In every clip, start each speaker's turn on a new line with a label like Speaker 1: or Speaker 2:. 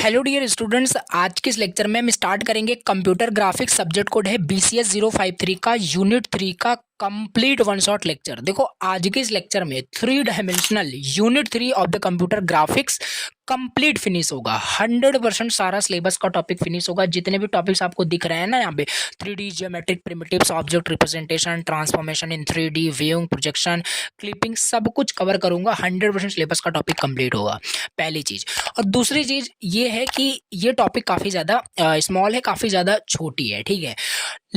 Speaker 1: Hello dear students, आज के इस लेक्चर में हम स्टार्ट करेंगे कंप्यूटर ग्राफिक्स। सब्जेक्ट कोड है BCS 053 का यूनिट 3 का कंप्लीट वन शॉट लेक्चर। देखो आज के इस लेक्चर में 3 dimensional unit 3 of the computer graphics complete finish होगा। 100% सारा सिलेबस का टॉपिक फिनिश होगा। जितने भी टॉपिक्स आपको दिख रहे हैं ना यहाँ पे 3D geometric primitives, object representation, transformation in 3D, viewing, projection, clipping, सब कुछ कवर करूंगा। 100% सिलेबस का टॉपिक कंप्लीट होगा, पहली चीज। और दूसरी चीज ये है कि ये टॉपिक काफी ज्यादा स्मॉल है, काफी ज्यादा छोटी है, ठीक है,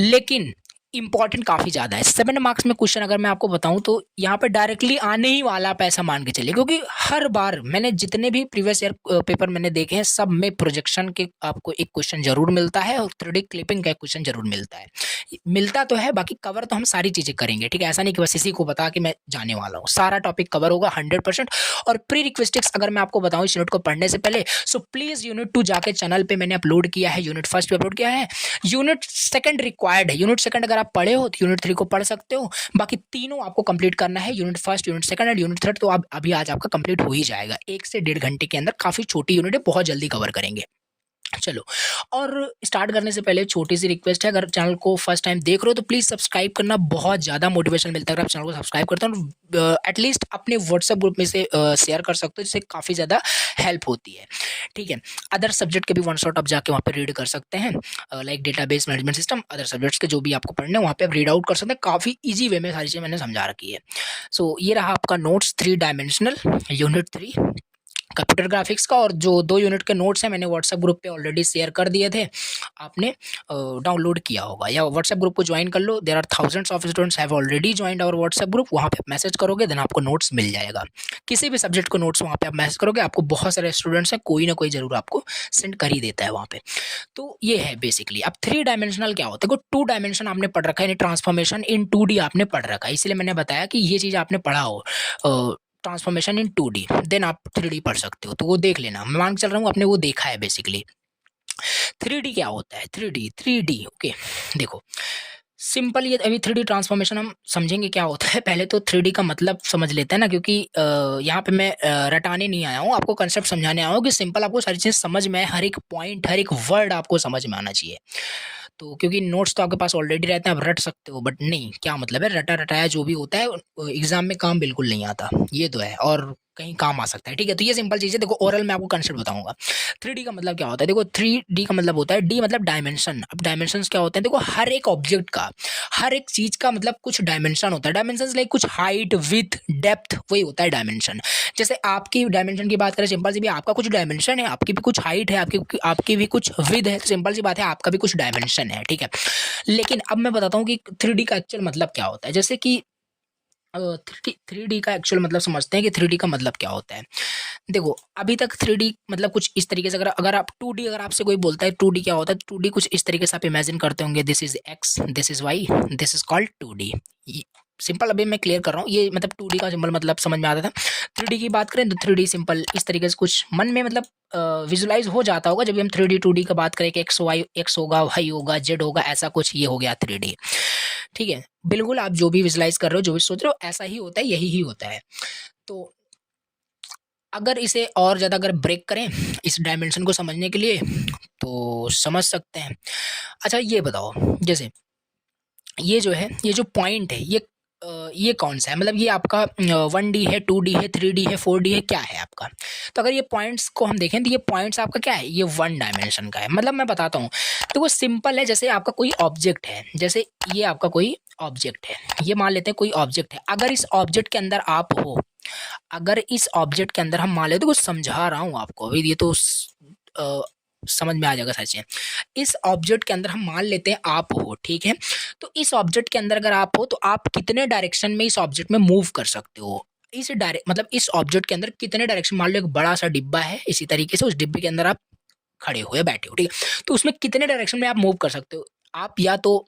Speaker 1: लेकिन इंपॉर्टेंट काफी ज्यादा है। 7 मार्क्स में क्वेश्चन अगर मैं आपको बताऊं तो यहाँ पे डायरेक्टली आने ही वाला, आप ऐसा मान के चलिए, क्योंकि हर बार मैंने जितने भी प्रीवियस ईयर पेपर मैंने देखे हैं सब में प्रोजेक्शन के आपको एक क्वेश्चन जरूर मिलता है और 3D क्लिपिंग का एक क्वेश्चन जरूर मिलता है। मिलता तो है, बाकी कवर तो हम सारी चीजें करेंगे, ठीक है। ऐसा नहीं कि बस इसी को बता के मैं जाने वाला हूँ, सारा टॉपिक कवर होगा 100%। और प्री रिक्वेस्टिक्स अगर मैं आपको बताऊं इस यूनिट को पढ़ने से पहले, सो प्लीज यूनिट 2 जाके चैनल पे मैंने अपलोड किया है, यूनिट फर्स्ट पे अपलोड किया है, यूनिट सेकंड रिक्वायर्ड है। यूनिट सेकंड अगर आप पढ़े हो तो यूनिट 3 को पढ़ सकते हो, बाकी तीनों आपको कंप्लीट करना है, unit first, unit second and unit third. तो अब अभी आज आपका कंप्लीट हो ही जाएगा 1 से 1.5 घंटे के अंदर। काफी छोटी यूनिट है, बहुत जल्दी कवर करेंगे। चलो, और स्टार्ट करने से पहले छोटी सी रिक्वेस्ट है, अगर चैनल को फर्स्ट टाइम देख रहे हो तो प्लीज सब्सक्राइब करना, बहुत ज्यादा मोटिवेशन मिलता है अगर आप चैनल को सब्सक्राइब करते हो। एटलीस्ट अपने व्हाट्सएप ग्रुप में से शेयर कर सकते हो, जिससे काफी ज्यादा हेल्प होती है, ठीक है। अदर सब्जेक्ट के भी वन शॉट आप जाके वहाँ पे रीड कर सकते हैं, like database management system, other subjects के जो भी आपको पढ़ने हैं वहाँ पे आप रीड आउट कर सकते हैं। काफी ईजी वे में सारी चीजें मैंने समझा रखी है। सो ये रहा आपका notes 3 dimensional unit 3 computer graphics का। और जो 2 यूनिट के नोट्स हैं मैंने व्हाट्सएप ग्रुप पे ऑलरेडी शेयर कर दिए थे, आपने डाउनलोड किया होगा या व्हाट्सएप ग्रुप को ज्वाइन कर लो। There are thousands of students have already joined our WhatsApp group. वहाँ पे मैसेज करोगे देन आपको नोट्स मिल जाएगा। किसी भी सब्जेक्ट को नोट्स वहाँ पे आप मैसेज करोगे, आपको बहुत सारे स्टूडेंट्स हैं, कोई ना कोई जरूर आपको सेंड कर ही देता है वहाँ पे। तो ये है बेसिकली। अब 3 डायमेंशनल क्या होता है? 2 डायमेंशन आपने पढ़ रखा है, ट्रांसफॉर्मेशन इन 2D आपने पढ़ रखा है, इसलिए मैंने बताया कि ये चीज आपने पढ़ा हो, ट्रांसफॉर्मेशन इन 2D, देन आप 3D पढ़ सकते हो, तो वो देख लेना। मैं मान के चल रहा हूँ आपने वो देखा है बेसिकली। 3D क्या होता है? 3D ओके, देखो सिंपल, ये अभी 3D ट्रांसफॉर्मेशन हम समझेंगे क्या होता है। पहले तो 3D का मतलब समझ लेते हैं ना, क्योंकि यहाँ पे मैं रटाने नहीं आया हूँ, आपको कंसेप्ट समझाने आया हूँ कि सिंपल आपको सारी चीज़ समझ में, हर एक पॉइंट, हर एक वर्ड आपको समझ में आना चाहिए। तो क्योंकि नोट्स तो आपके पास ऑलरेडी रहते हैं, आप रट सकते हो, बट नहीं, क्या मतलब है, रटा रटाया जो भी होता है एग्जाम में काम बिल्कुल नहीं आता, ये तो है, और कहीं काम आ सकता है, ठीक है। तो ये सिंपल चीज़ है। देखो ओरल में आपको कंसेप्ट बताऊंगा। 3D का मतलब क्या होता है? देखो 3D का मतलब होता है, डी मतलब डायमेंशन। अब डायमेंशंस क्या होते हैं? देखो हर एक ऑब्जेक्ट का, हर एक चीज का मतलब कुछ डायमेंशन होता है। डायमेंशन लाइक कुछ हाइट, विथ, डेप्थ, वही होता है डायमेंशन। जैसे आपकी डायमेंशन की बात करें, सिंपल सी भी, आपका कुछ डायमेंशन है, आपकी भी कुछ हाइट है, आपकी भी कुछ विथ है, तो सिंपल सी बात है आपका भी कुछ डायमेंशन है, ठीक है। लेकिन अब मैं बताता हूँ कि 3D का एक्चुअल मतलब क्या होता है। जैसे कि 3D का एक्चुअल मतलब समझते हैं कि 3D का मतलब क्या होता है। देखो अभी तक 3D मतलब कुछ इस तरीके से, अगर आप 2D, अगर आपसे कोई बोलता है 2D क्या होता है, 2D कुछ इस तरीके से आप इमेजिन करते होंगे, this is X, this is Y, this is called 2D। Simple, अभी मैं क्लियर कर रहा हूँ, ये मतलब 2D का सिंपल मतलब समझ में आता था। 3D की बात करें तो 3D सिंपल इस तरीके से कुछ मन में मतलब विजुलाइज हो जाता होगा जब भी हम 3D 2D का बात करें कि एक्स वाई, एक्स होगा, वाई होगा, जेड होगा, ऐसा कुछ, ये हो गया 3D, ठीक है। बिल्कुल आप जो भी विजुलाइज कर रहे हो, जो भी सोच रहे हो, ऐसा ही होता है, यही ही होता है। तो अगर इसे और ज़्यादा अगर ब्रेक करें इस डायमेंशन को समझने के लिए तो समझ सकते हैं। अच्छा ये बताओ, जैसे ये जो है, ये जो पॉइंट है, ये कौन सा है? मतलब ये आपका 1D है, 2D है, 3D है, 4D है, क्या है आपका? तो अगर ये पॉइंट्स को हम देखें तो ये पॉइंट्स आपका क्या है? ये 1 डायमेंशन का है। मतलब मैं बताता हूँ, तो वो सिंपल है। जैसे आपका कोई ऑब्जेक्ट है, जैसे ये आपका कोई ऑब्जेक्ट है, ये मान लेते हैं कोई ऑब्जेक्ट है। अगर इस ऑब्जेक्ट के अंदर आप हो, अगर इस ऑब्जेक्ट के अंदर हम मान लेते, कुछ समझा रहा हूँ आपको अभी, ये तो समझ में आ जाएगा सारी चीजें। इस ऑब्जेक्ट के अंदर हम मान लेते हैं आप हो, ठीक है। तो इस ऑब्जेक्ट के अंदर अगर आप हो तो आप कितने डायरेक्शन में इस ऑब्जेक्ट में मूव कर सकते हो? इस डायरेक्ट मतलब इस ऑब्जेक्ट के अंदर कितने डायरेक्शन, मान लो एक बड़ा सा डिब्बा है, इसी तरीके से उस डिब्बे के अंदर आप खड़े हो या बैठे हो, ठीक है। तो उसमें कितने डायरेक्शन में आप मूव कर सकते हो? आप या तो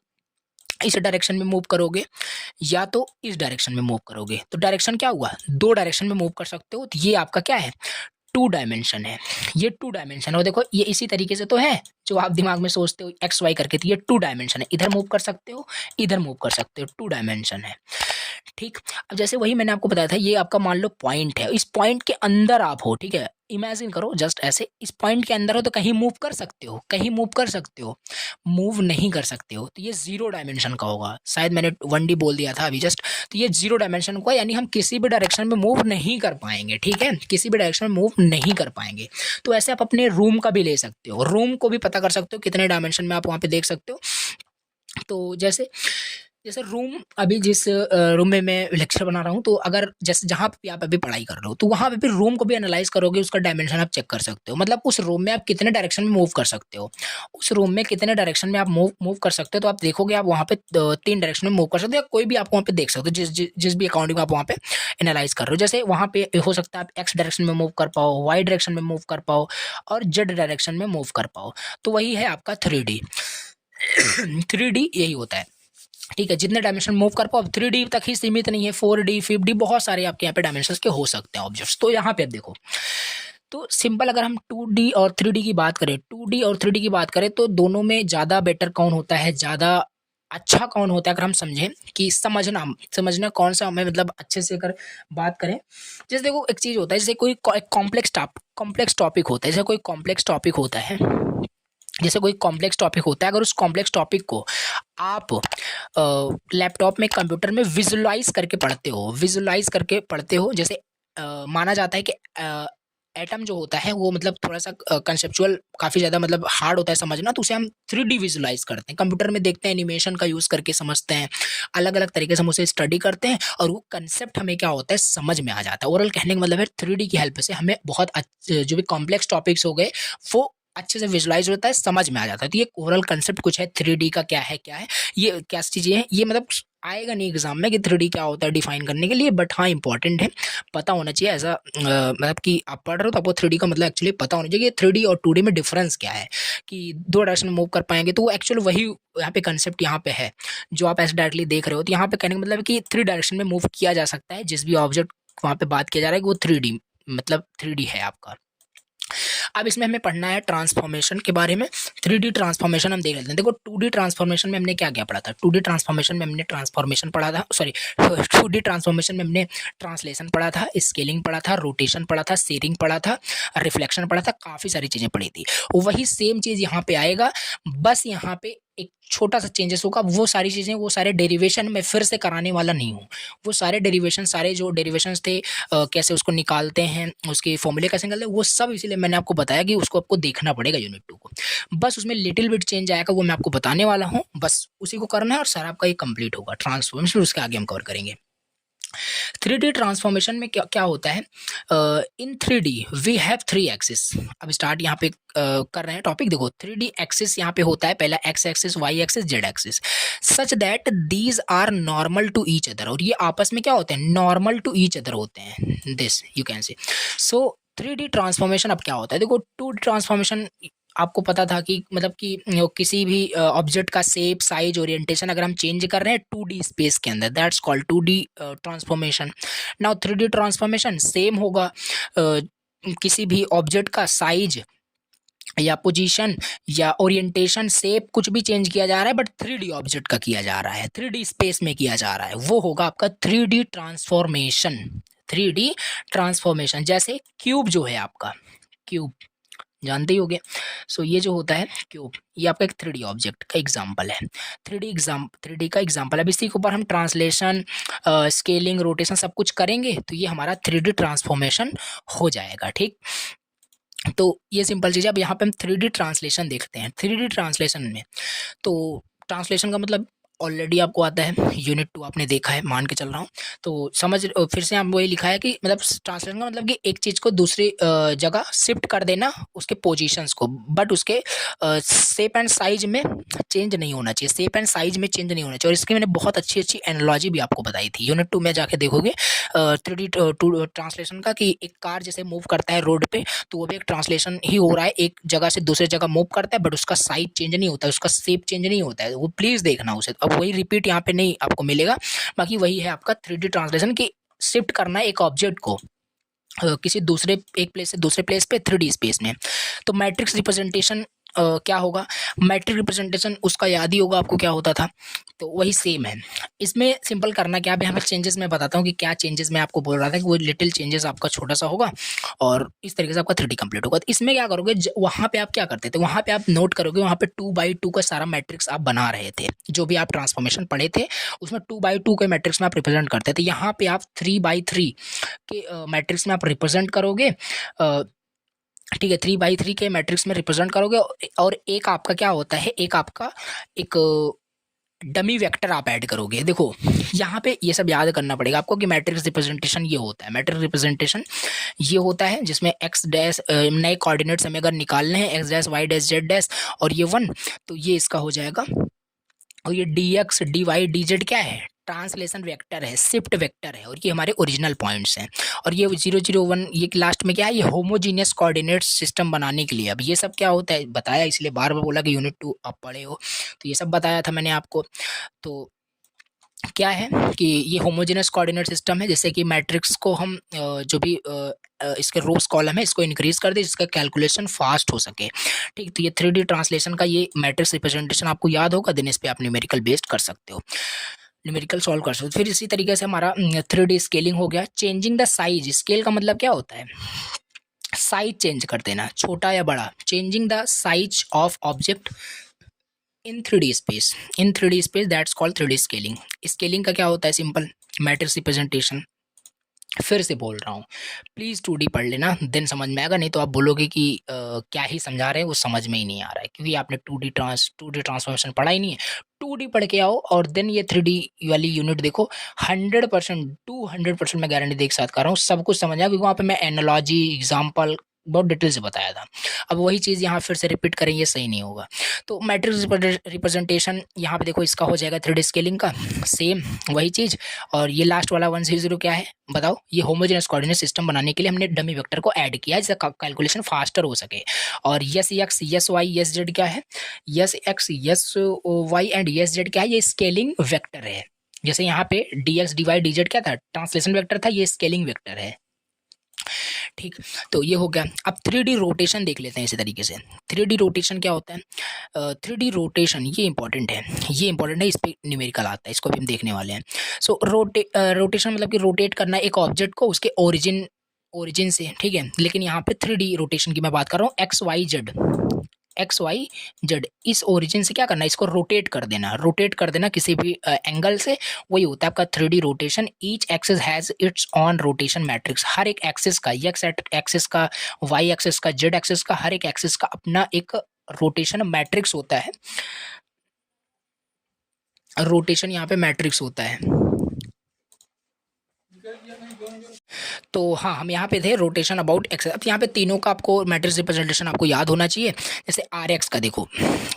Speaker 1: इस डायरेक्शन में मूव करोगे या तो इस डायरेक्शन में मूव करोगे। तो डायरेक्शन क्या हुआ? 2 डायरेक्शन में मूव कर सकते हो। तो ये आपका क्या है? 2 डायमेंशन है। ये 2 डायमेंशन है। और देखो ये इसी तरीके से तो है जो आप दिमाग में सोचते हो एक्स वाई करके, तो ये 2 डायमेंशन है। इधर मूव कर सकते हो, इधर मूव कर सकते हो, 2 डायमेंशन है, ठीक। अब जैसे वही मैंने आपको बताया था, ये आपका मान लो पॉइंट है, इस पॉइंट के अंदर आप हो, ठीक है, इमेजिन करो जस्ट ऐसे, इस पॉइंट के अंदर हो तो कहीं मूव कर सकते हो, कहीं मूव कर सकते हो, मूव नहीं कर सकते हो, तो ये जीरो डायमेंशन का होगा। शायद मैंने 1D बोल दिया था अभी जस्ट, तो ये जीरो डायमेंशन का, यानी हम किसी भी डायरेक्शन में मूव नहीं कर पाएंगे, ठीक है, किसी भी डायरेक्शन में मूव नहीं कर पाएंगे। तो ऐसे आप अपने रूम का भी ले सकते हो, रूम को भी पता कर सकते हो कितने डायमेंशन में आप वहाँ पे देख सकते हो। तो जैसे जैसे रूम, अभी जिस रूम में मैं लेक्चर बना रहा हूँ, तो अगर जैसे जहाँ पे आप अभी पढ़ाई कर रहे हो, तो वहाँ पे भी रूम को भी एनालाइज करोगे, उसका डायमेंशन आप चेक कर सकते हो, मतलब उस रूम में आप कितने डायरेक्शन में मूव कर सकते हो, उस रूम में कितने डायरेक्शन में आप मूव कर सकते हो। तो आप देखोगे आप वहाँ पे 3 डायरेक्शन में मूव कर सकते हो, या कोई भी आप वहाँ पे देख सकते हो, जिस भी अकाउंटिंग आप वहाँ पे एनालाइज कर रहे हो। जैसे वहाँ पे हो सकता है आप एक्स डायरेक्शन में मूव कर पाओ, वाई डायरेक्शन में मूव कर पाओ, और जेड डायरेक्शन में मूव कर पाओ। तो वही है आपका 3D। 3D यही होता है, ठीक है, जितने डायमेंशन मूव कर पाओ। 3D तक ही सीमित नहीं है, 4D 5D बहुत सारे आपके यहाँ पे डायमेंशन के हो सकते हैं ऑब्जेक्ट्स। तो यहाँ पे अब देखो, तो सिंपल अगर हम 2D और 3D की बात करें, 2D और 3D की बात करें, तो दोनों में ज़्यादा बेटर कौन होता है, ज़्यादा अच्छा कौन होता है, अगर हम समझें कि समझना कौन सा हमें, मतलब अच्छे से अगर बात करें। जैसे देखो एक चीज़ होता है, जैसे कोई कॉम्प्लेक्स टॉपिक होता है, जैसे कोई कॉम्प्लेक्स टॉपिक होता है, जैसे कोई कॉम्प्लेक्स टॉपिक होता है, अगर उस कॉम्प्लेक्स टॉपिक को आप लैपटॉप में, कंप्यूटर में विजुलाइज करके पढ़ते हो। जैसे माना जाता है कि एटम जो होता है वो मतलब थोड़ा सा कंसेप्चुअल काफ़ी ज़्यादा मतलब हार्ड होता है समझना, तो उसे हम 3D विजुलाइज करते हैं, कंप्यूटर में देखते हैं, एनिमेशन का यूज़ करके समझते हैं, अलग अलग तरीके से हम उसे स्टडी करते हैं, और वो कंसेप्ट हमें क्या होता है समझ में आ जाता है। ओरल कहने का मतलब है 3D की हेल्प से हमें बहुत जो भी कॉम्प्लेक्स टॉपिक्स हो गए वो अच्छे से विजुलाइज होता है, समझ में आ जाता है। तो ये ओवरऑल कंसेप्ट कुछ है 3D का, क्या है ये क्या चीज़ें हैं, ये मतलब आएगा नहीं एग्जाम में कि 3D क्या होता है डिफाइन करने के लिए, बट हाँ इंपॉर्टेंट है, पता होना चाहिए। ऐसा मतलब कि आप पढ़ रहे हो तो आपको 3D का मतलब एक्चुअली पता होना चाहिए कि 3D और 2D में डिफरेंस क्या है, कि दो डायरेक्शन में मूव कर पाएंगे, तो वो एक्चुअली वही यहाँ पे कंसेप्ट यहाँ पे है जो आप ऐसे डायरेक्टली देख रहे हो। तो यहाँ पे कहने का मतलब है कि 3 डायरेक्शन में मूव किया जा सकता है, जिस भी ऑब्जेक्ट वहाँ पे बात किया जा रहा है कि वो 3D मतलब 3D है आपका। अब इसमें हमें पढ़ना है ट्रांसफॉर्मेशन के बारे में। 3D ट्रांसफॉर्मेशन हम देख लेते हैं। देखो 2D ट्रांसफॉर्मेशन में हमने क्या क्या पढ़ा था, 2D ट्रांसफॉर्मेशन में हमने ट्रांसफॉर्मेशन पढ़ा था, सॉरी 2D ट्रांसफॉर्मेशन में हमने ट्रांसलेशन पढ़ा था, स्केलिंग पढ़ा था, रोटेशन पढ़ा था, शेयरिंग पढ़ा था, रिफ्लेक्शन पढ़ा था, काफ़ी सारी चीज़ें पढ़ी थी। वही सेम चीज़ यहाँ पे आएगा, बस यहाँ पे एक छोटा सा चेंजेस होगा। वो सारी चीज़ें, वो सारे डेरिवेशन मैं फिर से कराने वाला नहीं हूँ। वो सारे डेरिवेशन, सारे जो डेरिवेशंस थे कैसे उसको निकालते हैं, उसके फॉर्मूले कैसे निकालते हैं, वो सब इसीलिए मैंने आपको बताया कि उसको आपको देखना पड़ेगा यूनिट 2 को। बस उसमें लिटिल बिट चेंज आएगा, वो मैं आपको बताने वाला हूँ, बस उसी को करना है और सारा आपका ये कंप्लीट होगा ट्रांसफॉर्मेशन। उसके आगे हम कवर करेंगे। 3D ट्रांसफॉर्मेशन में क्या क्या होता है, इन 3D वी हैव 3 एक्सिस। अब स्टार्ट यहाँ पे कर रहे हैं टॉपिक। देखो 3D एक्सिस यहाँ पे होता है, पहला X axis, Y axis, Z axis, such that these are normal to each other. और ये आपस में क्या होते हैं, नॉर्मल टू ईच अदर होते हैं, this you can say. So 3D transformation अब क्या होता है, देखो 2D ट्रांसफॉर्मेशन आपको पता था कि मतलब कि किसी भी ऑब्जेक्ट का शेप, साइज, ओरिएंटेशन अगर हम चेंज कर रहे हैं 2D स्पेस के अंदर, that's called 2D transformation. Now 3D transformation same होगा, किसी भी ऑब्जेक्ट का साइज या पोजीशन या ओरिएंटेशन, शेप कुछ भी चेंज किया जा रहा है, बट 3D ऑब्जेक्ट का किया जा रहा है, 3D स्पेस में किया जा रहा है, वो होगा आपका 3D ट्रांसफॉर्मेशन। 3D ट्रांसफॉर्मेशन जैसे क्यूब जो है आपका, क्यूब जानते ही होगे। सो ये जो होता है क्यूब, ये आपका एक 3D ऑब्जेक्ट का एग्जांपल है, 3D का एग्जांपल है। अब इसी के ऊपर हम ट्रांसलेशन, स्केलिंग, रोटेशन सब कुछ करेंगे, तो ये हमारा 3D ट्रांसफॉर्मेशन हो जाएगा, ठीक। तो ये सिंपल चीज़ है। अब यहाँ पे हम 3D ट्रांसलेशन देखते हैं। 3D ट्रांसलेशन में तो ट्रांसलेशन का मतलब ऑलरेडी आपको आता है, यूनिट 2 आपने देखा है, मान के चल रहा हूँ, तो समझ फिर से हम वही लिखा है कि मतलब ट्रांसलेशन का मतलब कि एक चीज़ को दूसरी जगह शिफ्ट कर देना, उसके पोजीशंस को, बट उसके शेप एंड साइज में चेंज नहीं होना चाहिए, शेप एंड साइज में चेंज नहीं होना चाहिए। और इसकी मैंने बहुत अच्छी अच्छी एनालॉजी भी आपको बताई थी, यूनिट 2 में जाके देखोगे 3D ट्रांसलेशन का, कि एक कार जैसे मूव करता है रोड पे, तो वो भी एक ट्रांसलेशन ही हो रहा है, एक जगह से दूसरे जगह मूव करता है, बट उसका साइज चेंज नहीं होता है, उसका शेप चेंज नहीं होता है, वो प्लीज़ देखना उसे। अब वही रिपीट यहाँ पे नहीं आपको मिलेगा, बाकी वही है आपका 3D ट्रांसलेशन, की शिफ्ट करना है एक ऑब्जेक्ट को किसी दूसरे एक प्लेस से दूसरे प्लेस पे 3D स्पेस में। तो मैट्रिक्स रिप्रेजेंटेशन क्या होगा, मैट्रिक रिप्रेजेंटेशन उसका याद ही होगा आपको क्या होता था, तो वही सेम है। इसमें सिंपल करना क्या है, यहाँ पे चेंजेस मैं बताता हूँ कि क्या चेंजेस मैं आपको बोल रहा था कि वो लिटिल चेंजेस आपका छोटा सा होगा और इस तरीके से आपका 3D कंप्लीट होगा। तो इसमें क्या करोगे, वहाँ पे आप क्या करते थे, वहाँ पे आप नोट करोगे, वहाँ पे 2x2 का सारा मैट्रिक्स आप बना रहे थे, जो भी आप ट्रांसफॉर्मेशन पढ़े थे उसमें 2x2 के मैट्रिक्स में आप रिप्रेजेंट करते थे। यहाँ पे आप 3x3 के मैट्रिक्स में आप रिप्रेजेंट करोगे, ठीक है, 3x3 के मैट्रिक्स में रिप्रेजेंट करोगे। और एक आपका क्या होता है, एक आपका एक डमी वेक्टर आप ऐड करोगे। देखो यहाँ पे ये सब याद करना पड़ेगा आपको कि मैट्रिक्स रिप्रेजेंटेशन ये होता है, मैट्रिक्स रिप्रेजेंटेशन ये होता है जिसमें एक्स डैश नए कोऑर्डिनेट्स हमें अगर निकालने हैं, X dash Y dash Z dash और ये 1, तो ये इसका हो जाएगा। और ये D X D Y D Z क्या है, ट्रांसलेशन वेक्टर है, शिफ्ट वेक्टर है, और ये हमारे ओरिजिनल पॉइंट्स हैं। और ये 0 0 1 ये लास्ट में क्या है, ये होमोजीनियस कोऑर्डिनेट सिस्टम बनाने के लिए। अब ये सब क्या होता है बताया, इसलिए बार बार बोला कि यूनिट 2 आप पढ़े हो, तो ये सब बताया था मैंने आपको। तो क्या है कि ये होमोजेनस कोऑर्डिनेट सिस्टम है, जैसे कि मैट्रिक्स को हम जो भी इसके रोज कॉलम है इसको इंक्रीज कर दे जिसका कैलकुलेशन फास्ट हो सके, ठीक। तो ये 3D ट्रांसलेशन का ये मैट्रिक्स रिप्रेजेंटेशन आपको याद होगा, देन इस पे आप न्यूमेरिकल बेस्ड कर सकते हो, न्यूमेरिकल सॉल्व कर सकते हो। फिर इसी तरीके से हमारा 3D स्केलिंग हो गया। चेंजिंग द साइज, स्केल का मतलब क्या होता है, साइज चेंज कर देना, छोटा या बड़ा। Changing the size of object in 3D space, in 3D space that's called 3D scaling. Scaling का क्या होता है, सिंपल मैट्रिक्स रिप्रेजेंटेशन। फिर से बोल रहा हूँ, प्लीज़ 2D पढ़ लेना, देन समझ में आएगा, नहीं तो आप बोलोगे कि क्या ही समझा रहे हैं, वो समझ में ही नहीं आ रहा है, क्योंकि आपने 2D ट्रांसफॉर्मेशन पढ़ा ही नहीं है। 2D पढ़ के आओ और देन ये 3D वाली यूनिट देखो, 100% 200% मैं गारंटी देख साथ कर रहा हूँ, सब कुछ समझ आएगा, क्योंकि वहाँ पे मैं एनालॉजी एग्जाम्पल बहुत डिटेल से बताया था। अब वही चीज़ यहाँ फिर से रिपीट करें, ये सही नहीं होगा। तो मैट्रिक्स रिप्रेजेंटेशन यहाँ पे देखो इसका हो जाएगा 3D स्केलिंग का, सेम वही चीज़। और ये लास्ट वाला 1 0 0 क्या है बताओ, ये होमोजेनस कोऑर्डिनेट सिस्टम बनाने के लिए हमने डमी वेक्टर को ऐड किया जिससे कैलकुलेशन फास्टर हो सके। और S X S Y S Z क्या है, S X S Y and S Z क्या है, ये स्केलिंग वेक्टर है। जैसे यहाँ पे D X D Y D Z क्या था, ट्रांसलेशन वेक्टर था, ये स्केलिंग वेक्टर है, ठीक। तो ये हो गया। अब 3D रोटेशन देख लेते हैं इसी तरीके से। 3D रोटेशन क्या होता है, 3D रोटेशन ये इंपॉर्टेंट है, ये इंपॉर्टेंट है, इस पर न्यूमेरिकल आता है, इसको भी हम देखने वाले हैं। सो रोटेशन मतलब कि रोटेट करना एक ऑब्जेक्ट को उसके ओरिजिन से, ठीक है। लेकिन यहाँ पे 3D रोटेशन की मैं बात कर रहा हूँ, एक्स वाई जेड इस ओरिजिन से क्या करना है, इसको रोटेट कर देना किसी भी एंगल से, वही होता है आपका 3D rotation. Each axis has its own rotation matrix, हर एक एक्सिस का, एक्स एक्सिस का, वाई एक्सिस का, जेड एक्सिस का, हर एक एक्सिस का अपना एक रोटेशन मैट्रिक्स होता है, रोटेशन यहाँ पे मैट्रिक्स होता है। तो हाँ, हम यहाँ पे थे रोटेशन अबाउट एक्स। अब यहाँ पे तीनों का आपको मैट्रिक्स रिप्रेजेंटेशन आपको याद होना चाहिए। जैसे आर एक्स का देखो,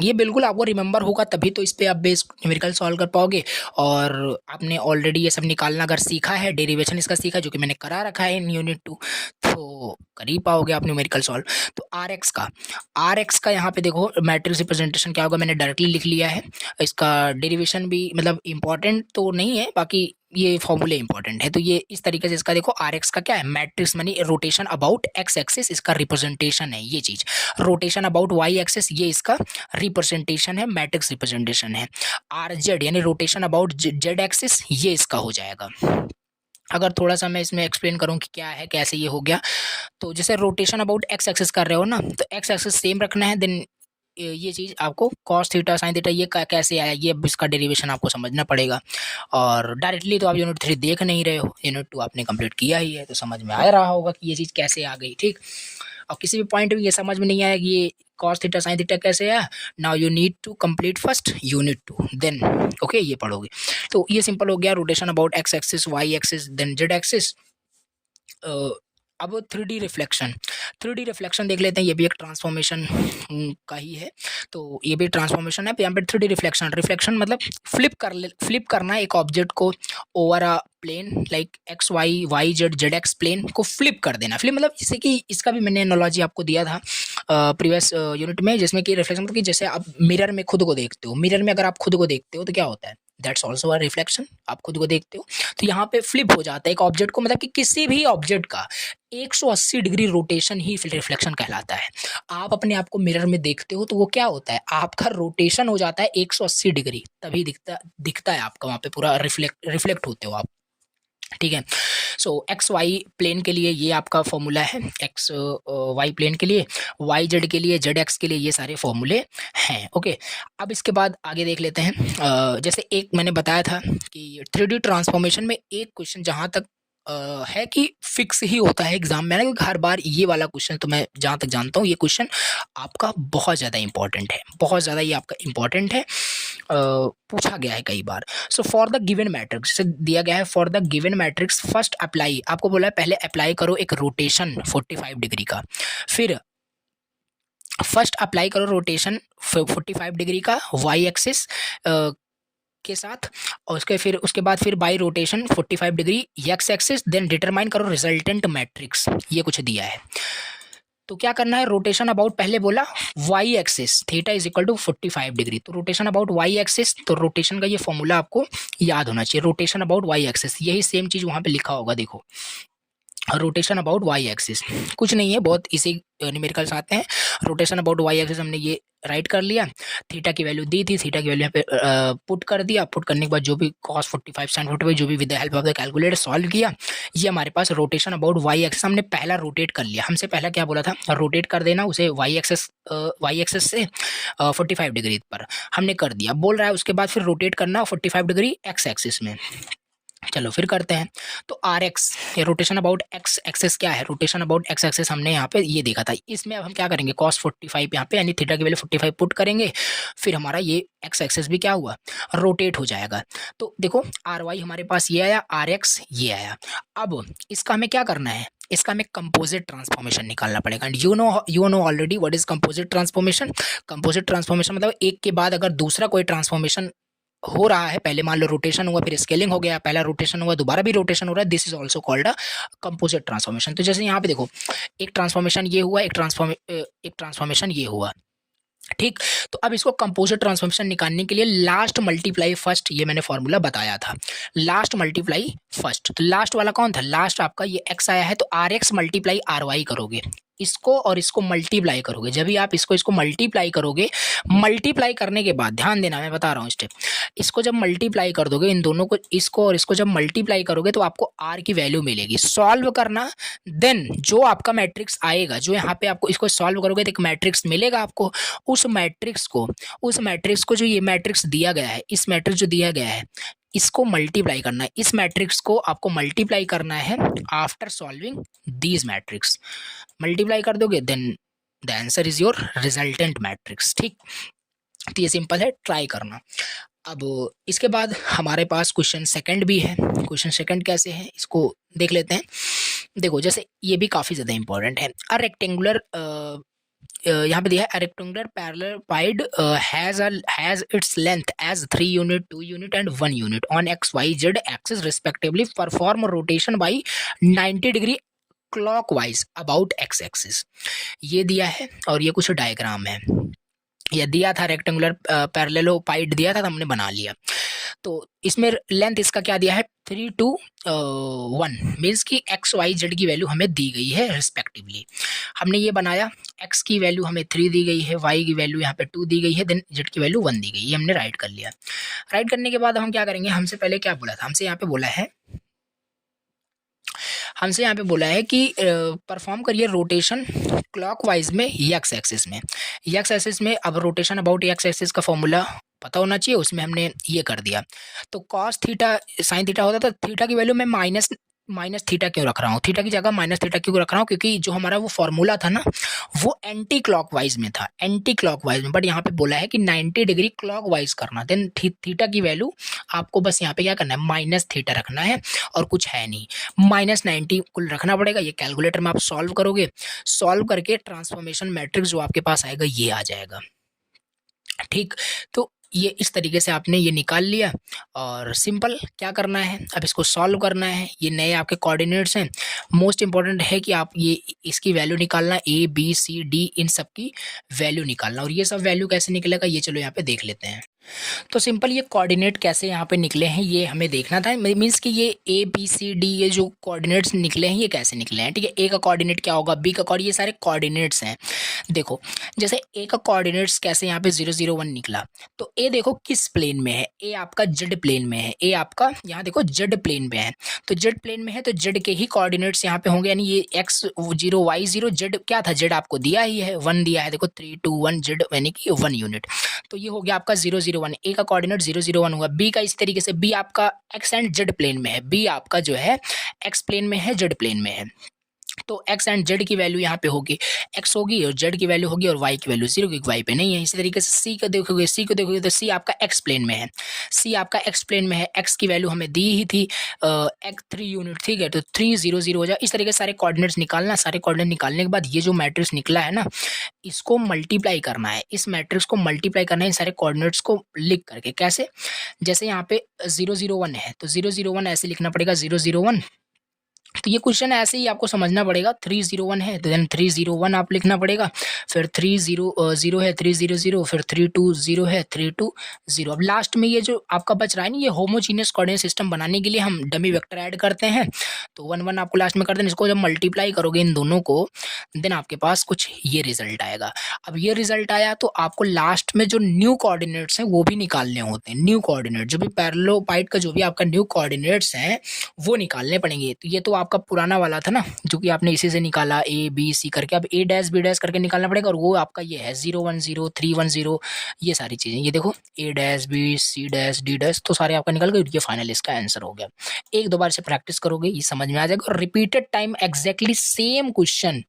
Speaker 1: ये बिल्कुल आपको रिमेंबर होगा, तभी तो इस पर आप बेस न्यूमेरिकल सॉल्व कर पाओगे। और आपने ऑलरेडी ये सब निकालना अगर सीखा है, डेरिवेशन इसका सीखा जो कि मैंने करा रखा है इन यूनिट 2, तो कर ही पाओगे आप न्यूमेरिकल सॉल्व। तो आर एक्स का यहाँ पे देखो मैट्रिक्स रिप्रेजेंटेशन क्या होगा, मैंने डायरेक्टली लिख लिया है। इसका डेरिवेशन भी मतलब इंपॉर्टेंट तो नहीं है, बाकी ये फॉर्मूले इंपॉर्टेंट है। तो ये इस तरीके से इसका देखो, आर एक्स का क्या है, मैट्रिक्स मानी रोटेशन अबाउट एक्स एक्सिस, इसका रिप्रेजेंटेशन है ये चीज। रोटेशन अबाउट वाई एक्सिस, ये इसका रिप्रेजेंटेशन है, मैट्रिक्स रिप्रेजेंटेशन है। आर जेड यानी रोटेशन अबाउट जेड एक्सिस, ये इसका हो जाएगा। अगर थोड़ा सा मैं इसमें एक्सप्लेन करूं कि क्या है कैसे ये हो गया, तो जैसे रोटेशन अबाउट एक्स एक्सिस कर रहे हो ना, तो एक्स एक्सिस सेम रखना है, देन ये चीज़ आपको कॉस थीटा साइन थीटा ये कैसे आया, ये इसका डेरिवेशन आपको समझना पड़ेगा। और डायरेक्टली तो आप यूनिट 3 देख नहीं रहे हो, यूनिट 2 आपने कंप्लीट किया ही है, तो समझ में आ रहा होगा कि ये चीज़ कैसे आ गई, ठीक। और किसी भी पॉइंट में ये समझ में नहीं आया कि ये कॉस थीटा साइन थीटा कैसे आया, now you need to complete first unit 2, then okay ये पढ़ोगे। तो ये सिंपल हो गया, rotation about X axis Y axis then Z axis. अब 3D रिफ्लेक्शन देख लेते हैं, ये भी एक ट्रांसफॉर्मेशन का ही है। तो ये भी ट्रांसफॉर्मेशन है, यहाँ पे 3D रिफ्लेक्शन मतलब फ्लिप करना एक ऑब्जेक्ट को over a plane like X Y Y Z Z X plane को फ्लिप कर देना। फ्लिप मतलब जैसे कि इसका भी मैंने एनालॉजी आपको दिया था प्रीवियस यूनिट में, जिसमें कि रिफ्लेक्शन मतलब कि जैसे आप मिरर में खुद को देखते हो, मिरर में अगर आप खुद को देखते हो तो क्या होता है, दैट्स ऑल्सो अ रिफ्लेक्शन, आप खुद को देखते हो। तो यहाँ पे फ्लिप हो जाता है एक ऑब्जेक्ट को, मतलब कि किसी भी ऑब्जेक्ट का 180 डिग्री रोटेशन ही रिफ्लेक्शन कहलाता है। आप अपने आप को मिरर में देखते हो तो वो क्या होता है, आपका रोटेशन हो जाता है 180 डिग्री, तभी दिखता दिखता है आपका, वहाँ पे पूरा रिफ्लेक्ट होते हो आप, ठीक है। सो एक्स वाई प्लेन के लिए ये आपका फॉर्मूला है, एक्स वाई प्लेन के लिए, वाई जेड के लिए, जेड एक्स के लिए, ये सारे फॉर्मूले हैं। ओके, अब इसके बाद आगे देख लेते हैं। जैसे एक मैंने बताया था कि 3D ट्रांसफॉर्मेशन में एक क्वेश्चन जहाँ तक है कि फिक्स ही होता है एग्जाम में ना, क्योंकि हर बार ये वाला क्वेश्चन तो मैं जहाँ तक जानता हूँ ये क्वेश्चन आपका बहुत ज़्यादा इंपॉर्टेंट है, बहुत ज़्यादा ये आपका इंपॉर्टेंट है, पूछा गया है कई बार। So for the given matrix से दिया गया है, for the given matrix first apply, आपको बोला है पहले अप्लाई करो एक रोटेशन 45 डिग्री का, फिर फर्स्ट अप्लाई करो रोटेशन 45 डिग्री का वाई एक्सिस के साथ, और उसके बाद फिर by rotation 45 degree X axis, then determine करो रिजल्टेंट मैट्रिक्स, ये कुछ दिया है। तो क्या करना है, रोटेशन अबाउट पहले बोला Y axis theta is equal to 45 degree, तो रोटेशन अबाउट वाई एक्सिस, तो रोटेशन का ये फॉर्मूला आपको याद होना चाहिए, रोटेशन अबाउट वाई एक्सिस, यही सेम चीज़ वहाँ पे लिखा होगा, देखो रोटेशन अबाउट वाई एक्सिस, कुछ नहीं है, बहुत इसी न्यूमेरिकल्स आते हैं। रोटेशन अबाउट वाई एक्सिस हमने ये राइट कर लिया, थीटा की वैल्यू दी थी, थीटा की वैल्यू यहाँ पे पुट कर दिया, पुट करने के बाद जो भी cos 45 sin 45 जो भी with the help of the calculator solve किया, ये हमारे पास रोटेशन अबाउट वाई एक्सिस हमने पहला रोटेट कर लिया। हमसे पहला क्या बोला था, रोटेट कर देना उसे वाई एक्सिस से 45 डिग्री पर, हमने कर दिया। बोल रहा है उसके बाद फिर रोटेट करना 45 डिग्री एक्स एक्सिस में, चलो फिर करते हैं। तो आर एक्स, ये रोटेशन अबाउट एक्स एक्सेस क्या है, रोटेशन अबाउट एक्स एक्सेस हमने यहाँ पे ये देखा था, इसमें अब हम क्या करेंगे, cos 45 यहाँ पे यानी थीटा की वैल्यू 45 पुट करेंगे, फिर हमारा ये एक्स एक्सेस भी क्या हुआ, रोटेट हो जाएगा। तो देखो आर वाई हमारे पास ये आया, आर एक्स ये आया। अब इसका हमें क्या करना है, इसका हमें कंपोजिट ट्रांसफॉर्मेशन निकालना पड़ेगा। And you know already what is composite transformation. Composite transformation मतलब एक के बाद अगर दूसरा कोई ट्रांसफॉर्मेशन हो रहा है, पहले मान लो रोटेशन हुआ फिर स्केलिंग हो गया, पहला रोटेशन हुआ दोबारा भी रोटेशन हो रहा है, this is also called a composite transformation. तो जैसे यहाँ पे देखो एक ट्रांसफॉर्मेशन ये हुआ, एक ट्रांसफॉर्मेशन ये हुआ, ठीक। तो अब इसको कंपोजिट ट्रांसफॉर्मेशन निकालने के लिए लास्ट मल्टीप्लाई फर्स्ट, ये मैंने फॉर्मूला बताया था, लास्ट मल्टीप्लाई फर्स्ट। तो लास्ट वाला कौन था, लास्ट आपका ये एक्स आया है, तो R X multiply R Y करोगे, इसको और इसको मल्टीप्लाई करोगे। जब भी आप इसको मल्टीप्लाई करोगे, मल्टीप्लाई करने के बाद ध्यान देना, मैं बता रहा हूँ स्टेप, इसको जब मल्टीप्लाई कर दोगे, इन दोनों को, इसको और इसको जब मल्टीप्लाई करोगे तो आपको आर की वैल्यू मिलेगी। सॉल्व करना, देन जो आपका मैट्रिक्स आएगा, जो यहाँ पे आपको इसको सॉल्व करोगे तो एक मैट्रिक्स मिलेगा आपको, उस मैट्रिक्स को जो ये मैट्रिक्स दिया गया है, इस मैट्रिक्स जो दिया गया है इसको मल्टीप्लाई करना है, इस मैट्रिक्स को आपको मल्टीप्लाई करना है after solving these matrix. Multiply कर दोगे then the answer is your resultant matrix, ठीक। तो ये सिंपल है, ट्राई करना। अब इसके बाद हमारे पास क्वेश्चन सेकंड भी है। क्वेश्चन सेकंड कैसे है इसको देख लेते हैं। देखो जैसे ये भी काफ़ी ज़्यादा इंपॉर्टेंट है। अ रेक्टेंगुलर यहाँ पे दिया है, a rectangular parallelepiped has its length as 3 unit, 2 unit and 1 unit on X Y Z axis respectively, perform rotation by 90 degree clockwise about X axis. ये दिया है और ये कुछ डायग्राम है, ये दिया था रेक्टेंगुलर पैरेललोपाइड दिया था तो हमने बना लिया। तो इसमें लेंथ इसका क्या दिया है 3 to 1, मीन्स कि एक्स वाई जेड की वैल्यू हमें दी गई है रिस्पेक्टिवली। हमने ये बनाया, एक्स की वैल्यू हमें 3 दी गई है, वाई की वैल्यू यहाँ पे 2 दी गई है, देन जेड की वैल्यू 1 दी गई है, ये हमने राइट कर लिया। राइट करने के बाद हम क्या करेंगे, हमसे पहले क्या बोला था, हमसे यहाँ पे बोला है कि परफॉर्म करिए रोटेशन क्लॉकवाइज में एक्स एक्सिस में। एक्स एक्सिस में अब रोटेशन अबाउट एक्स एक्सिस का फॉर्मूला पता होना चाहिए, उसमें हमने ये कर दिया। तो कॉस थीटा साइन थीटा होता था, थीटा की वैल्यू मैं माइनस थीटा क्यों रख रहा हूँ, थीटा की जगह माइनस थीटा क्यों रख रहा हूँ, क्योंकि जो हमारा वो फॉर्मूला था ना वो एंटी क्लॉकवाइज में था, एंटी क्लॉकवाइज में, बट यहाँ पे बोला है कि 90 डिग्री क्लॉकवाइज करना। देन थीटा की वैल्यू आपको बस यहाँ पे क्या करना है, माइनस थीटा रखना है और कुछ है नहीं, -90 कुल रखना पड़ेगा। ये कैलकुलेटर में आप सॉल्व करोगे, सॉल्व करके ट्रांसफॉर्मेशन मैट्रिक्स जो आपके पास आएगा ये आ जाएगा, ठीक। तो ये इस तरीके से आपने ये निकाल लिया और सिंपल क्या करना है, अब इसको सॉल्व करना है। ये नए आपके कोऑर्डिनेट्स हैं, मोस्ट इंपॉर्टेंट है कि आप ये इसकी वैल्यू निकालना, A B C D इन सब की वैल्यू निकालना। और ये सब वैल्यू कैसे निकलेगा ये चलो यहाँ पे देख लेते हैं। तो सिंपल ये कोऑर्डिनेट कैसे यहाँ पे निकले हैं ये हमें देखना था। मीन्स कि ये ए बी सी डी ये जो कोऑर्डिनेट्स निकले हैं ये कैसे निकले हैं, ठीक है। ए का कोऑर्डिनेट क्या होगा, बी का कोऑर्डिनेट, ये सारे कोऑर्डिनेट्स हैं। देखो जैसे ए का कोऑर्डिनेट्स कैसे यहाँ पे 0 0 1 निकला, तो ए देखो किस प्लेन में है, ए आपका जेड प्लेन में है, ए आपका यहाँ देखो जेड प्लेन में है। तो जेड प्लेन में है तो जेड के ही कोऑर्डिनेट्स यहाँ पे होंगे, यानी ये x0 y0, जेड क्या था, जेड आपको दिया ही है 1 दिया है, देखो 3 2 1 जेड यानी कि 1 यूनिट। तो ये हो गया आपका 0 0 1, ए का कोऑर्डिनेट 0 0 1 हुआ। बी का इस तरीके से, बी आपका एक्स एंड जेड प्लेन में है, बी आपका जो है एक्स प्लेन में है, जेड प्लेन में है। तो x एंड z की वैल्यू यहाँ पे होगी, x होगी और z की वैल्यू होगी और y की वैल्यू 0 क्योंकि y पे नहीं है। इसी तरीके से c को देखोगे तो c आपका x प्लेन में है, c आपका x प्लेन में है, x की वैल्यू हमें दी ही थी x 3 यूनिट, ठीक है। तो 3 0 0 हो जाए। इस तरीके से सारे कोऑर्डिनेट्स निकालना, सारे कोऑर्डिनेट निकालने के बाद ये जो मैट्रिक्स निकला है ना, इसको मल्टीप्लाई करना है, इस मैट्रिक्स को मल्टीप्लाई करना है इन सारे कोऑर्डिनेट्स को लिख करके। कैसे, जैसे यहाँ पे 0 0 1 है तो 0 0 1 ऐसे लिखना पड़ेगा 0 0 1। तो ये क्वेश्चन ऐसे ही आपको समझना पड़ेगा, 3 0 1 है तो देन 3 0 1 आप लिखना पड़ेगा, फिर 3 0 0 है 3 0 0, फिर 3 2 0 है 3 2 0। अब लास्ट में ये जो आपका बच रहा है ना, ये होमोजीनियस कोऑर्डिनेट सिस्टम बनाने के लिए हम डमी वेक्टर ऐड करते हैं। तो 1 1 आपको लास्ट में कर देना, इसको जब मल्टीप्लाई करोगे इन दोनों को, देन आपके पास कुछ ये रिजल्ट आएगा। अब ये रिजल्ट आया तो आपको लास्ट में जो न्यू कोऑर्डिनेट्स हैं वो भी निकालने होते हैं। न्यू कोऑर्डिनेट जो भी पैरेललोपाइड का जो भी आपका न्यू कोऑर्डिनेट्स हैं वो निकालने पड़ेंगे। तो ये तो आपका पुराना वाला था ना, जो कि आपने इसी से निकाला ए बी सी करके, अब ए डैश बी डैश करके निकालना पड़ेगा। और वो आपका ये है 0 1 0 3 1 0, ये सारी चीज़ें, ये देखो A dash B C dash D dash, तो सारे आपका निकल गए। ये फाइनल इसका आंसर हो गया। एक दो बार से प्रैक्टिस करोगे ये समझ में आ जाएगा। और repeated time exactly same question,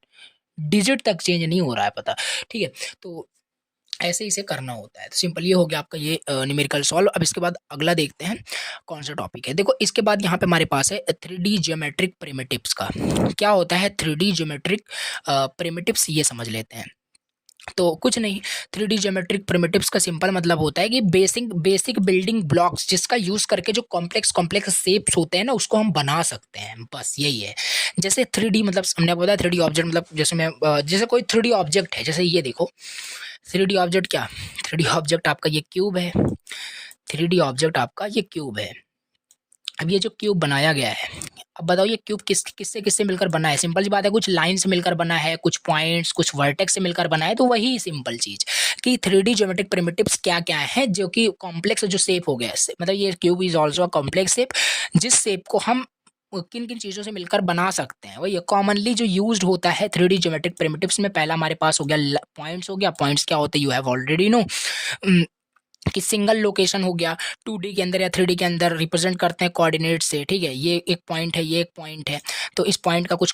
Speaker 1: digit तक चेंज नहीं हो रहा है, पता, ठीक है। तो ऐसे इसे करना होता है। तो सिंपल ये हो गया आपका ये न्यूमेरिकल सॉल्व। अब इसके बाद अगला देखते हैं कौन सा टॉपिक है। देखो इसके बाद यहाँ पे हमारे पास है 3D ज्योमेट्रिक प्रिमिटिव्स का। क्या होता है 3D ज्योमेट्रिक प्रिमिटिव्स, ये समझ लेते हैं। तो कुछ नहीं, 3D ज्योमेट्रिक प्रिमिटिव्स का सिंपल मतलब होता है कि बेसिक बिल्डिंग ब्लॉक्स जिसका यूज़ करके जो कॉम्प्लेक्स शेप्स होते हैं ना उसको हम बना सकते हैं, बस यही है। जैसे 3D मतलब हमने आपको बताया 3D ऑब्जेक्ट मतलब जैसे कोई 3D ऑब्जेक्ट है, जैसे ये देखो 3D ऑब्जेक्ट क्या, 3D ऑब्जेक्ट आपका ये क्यूब है, 3D ऑब्जेक्ट आपका ये क्यूब है। अब ये जो क्यूब बनाया गया है, अब बताओ ये क्यूब किससे मिलकर बना है। सिंपल सी बात है, कुछ लाइन से मिलकर बना है, कुछ पॉइंट्स, कुछ वर्टेक्स से मिलकर बना है। तो वही सिंपल चीज़ कि 3D ज्योमेट्रिक प्रिमिटिव्स क्या क्या है जो कि कॉम्प्लेक्स जो शेप हो गया, मतलब ये cube is also a complex shape, जिस शेप को हम किन किन चीज़ों से मिलकर बना सकते हैं। वही कॉमनली जो यूज्ड होता है 3D ज्योमेट्रिक प्रिमिटिव्स में, पहला हमारे पास हो गया पॉइंट्स हो गया। पॉइंट्स क्या होते हैं, यू हैव ऑलरेडी नो कि सिंगल लोकेशन हो गया 2D के अंदर या 3D के अंदर रिप्रेजेंट करते हैं कोऑर्डिनेट से, ठीक है। ये एक पॉइंट है, ये एक पॉइंट है, तो इस पॉइंट का कुछ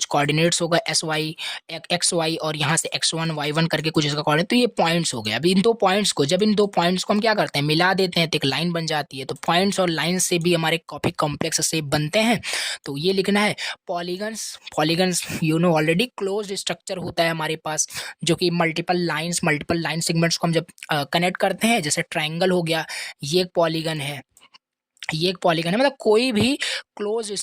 Speaker 1: कोऑर्डिनेट्स होगा एक्स वाई और यहाँ से x1 y1 करके कुछ इसका कोऑर्डिनेट, तो ये पॉइंट्स हो गया। अब इन दो पॉइंट्स को हम क्या करते हैं, मिला देते हैं तो एक लाइन बन जाती है। तो पॉइंट्स और लाइन से भी हमारे काफी कॉम्प्लेक्स शेप बनते हैं। तो ये लिखना है polygons you know already closed structure होता है हमारे पास, जो कि मल्टीपल लाइन सेगमेंट्स को हम जब कनेक्ट करते हैं, जैसे ट्रायंगल हो गया, ये एक पॉलीगन है, ये एक पॉलीगन है। मतलब कोई भी क्लोज्ड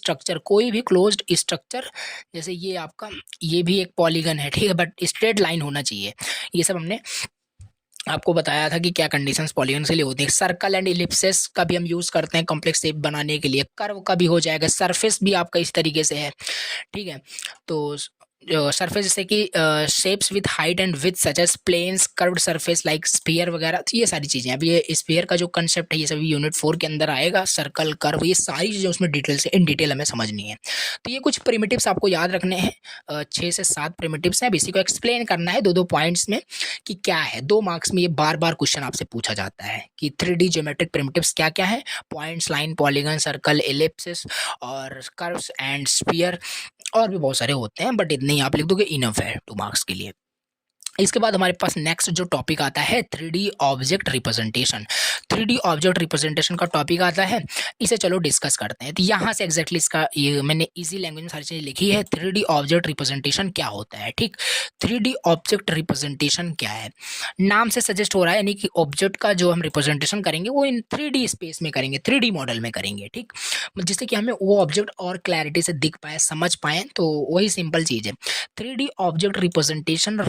Speaker 1: स्ट्रक्चर, जैसे ये आपका ये भी एक पॉलीगन है, ठीक है, बट स्ट्रेट लाइन होना चाहिए। ये सब हमने आपको बताया था कि क्या कंडीशंस पॉलीगन के लिए होती है। सर्कल एंड इलिप्सिस का भी हम यूज़ करते हैं कॉम्प्लेक्स शेप बनाने के लिए। कर्व का भी हो जाएगा, सरफेस भी आपका इस तरीके से है, ठीक है। तो सरफेस जैसे कि shapes with height and width such as planes, curved surface like sphere वगैरह, तो ये सारी चीज़ें। अब ये स्फीयर का जो कंसेप्ट है ये सभी यूनिट 4 के अंदर आएगा। सर्कल, कर्व, ये सारी चीज़ें उसमें इन डिटेल हमें समझनी है। तो ये कुछ प्रिमिटिव्स आपको याद रखने हैं, 6 से 7 प्रिमिटिव्स हैं। अब इसी को एक्सप्लेन करना है दो पॉइंट्स में कि क्या है। 2 मार्क्स में ये बार बार क्वेश्चन आपसे पूछा जाता है कि 3D ज्योमेट्रिक प्रिमिटिव्स क्या क्या है, points, line, polygon, circle, Ellipsis और कर्व्स एंड स्फीयर, और भी बहुत सारे होते हैं, बट इतने ही आप लिख दोगे इनफ है 2 मार्क्स के लिए। इसके बाद हमारे पास नेक्स्ट जो टॉपिक आता है 3D object representation. 3D object representation का टॉपिक आता है, इसे चलो डिस्कस करते हैं। तो यहाँ से एग्जैक्टली इसका ये मैंने इजी लैंग्वेज में सारी चीज़ें लिखी है। 3D ऑब्जेक्ट रिप्रेजेंटेशन क्या होता है, ठीक। 3D ऑब्जेक्ट रिप्रेजेंटेशन क्या है, नाम से सजेस्ट हो रहा है, यानी कि ऑब्जेक्ट का जो हम रिप्रेजेंटेशन करेंगे वो इन 3D स्पेस में करेंगे, 3D मॉडल में करेंगे, ठीक, जिससे कि हमें वो ऑब्जेक्ट और क्लैरिटी से दिख पाए, समझ पाएँ। तो वही सिंपल चीज़ है। 3D object representation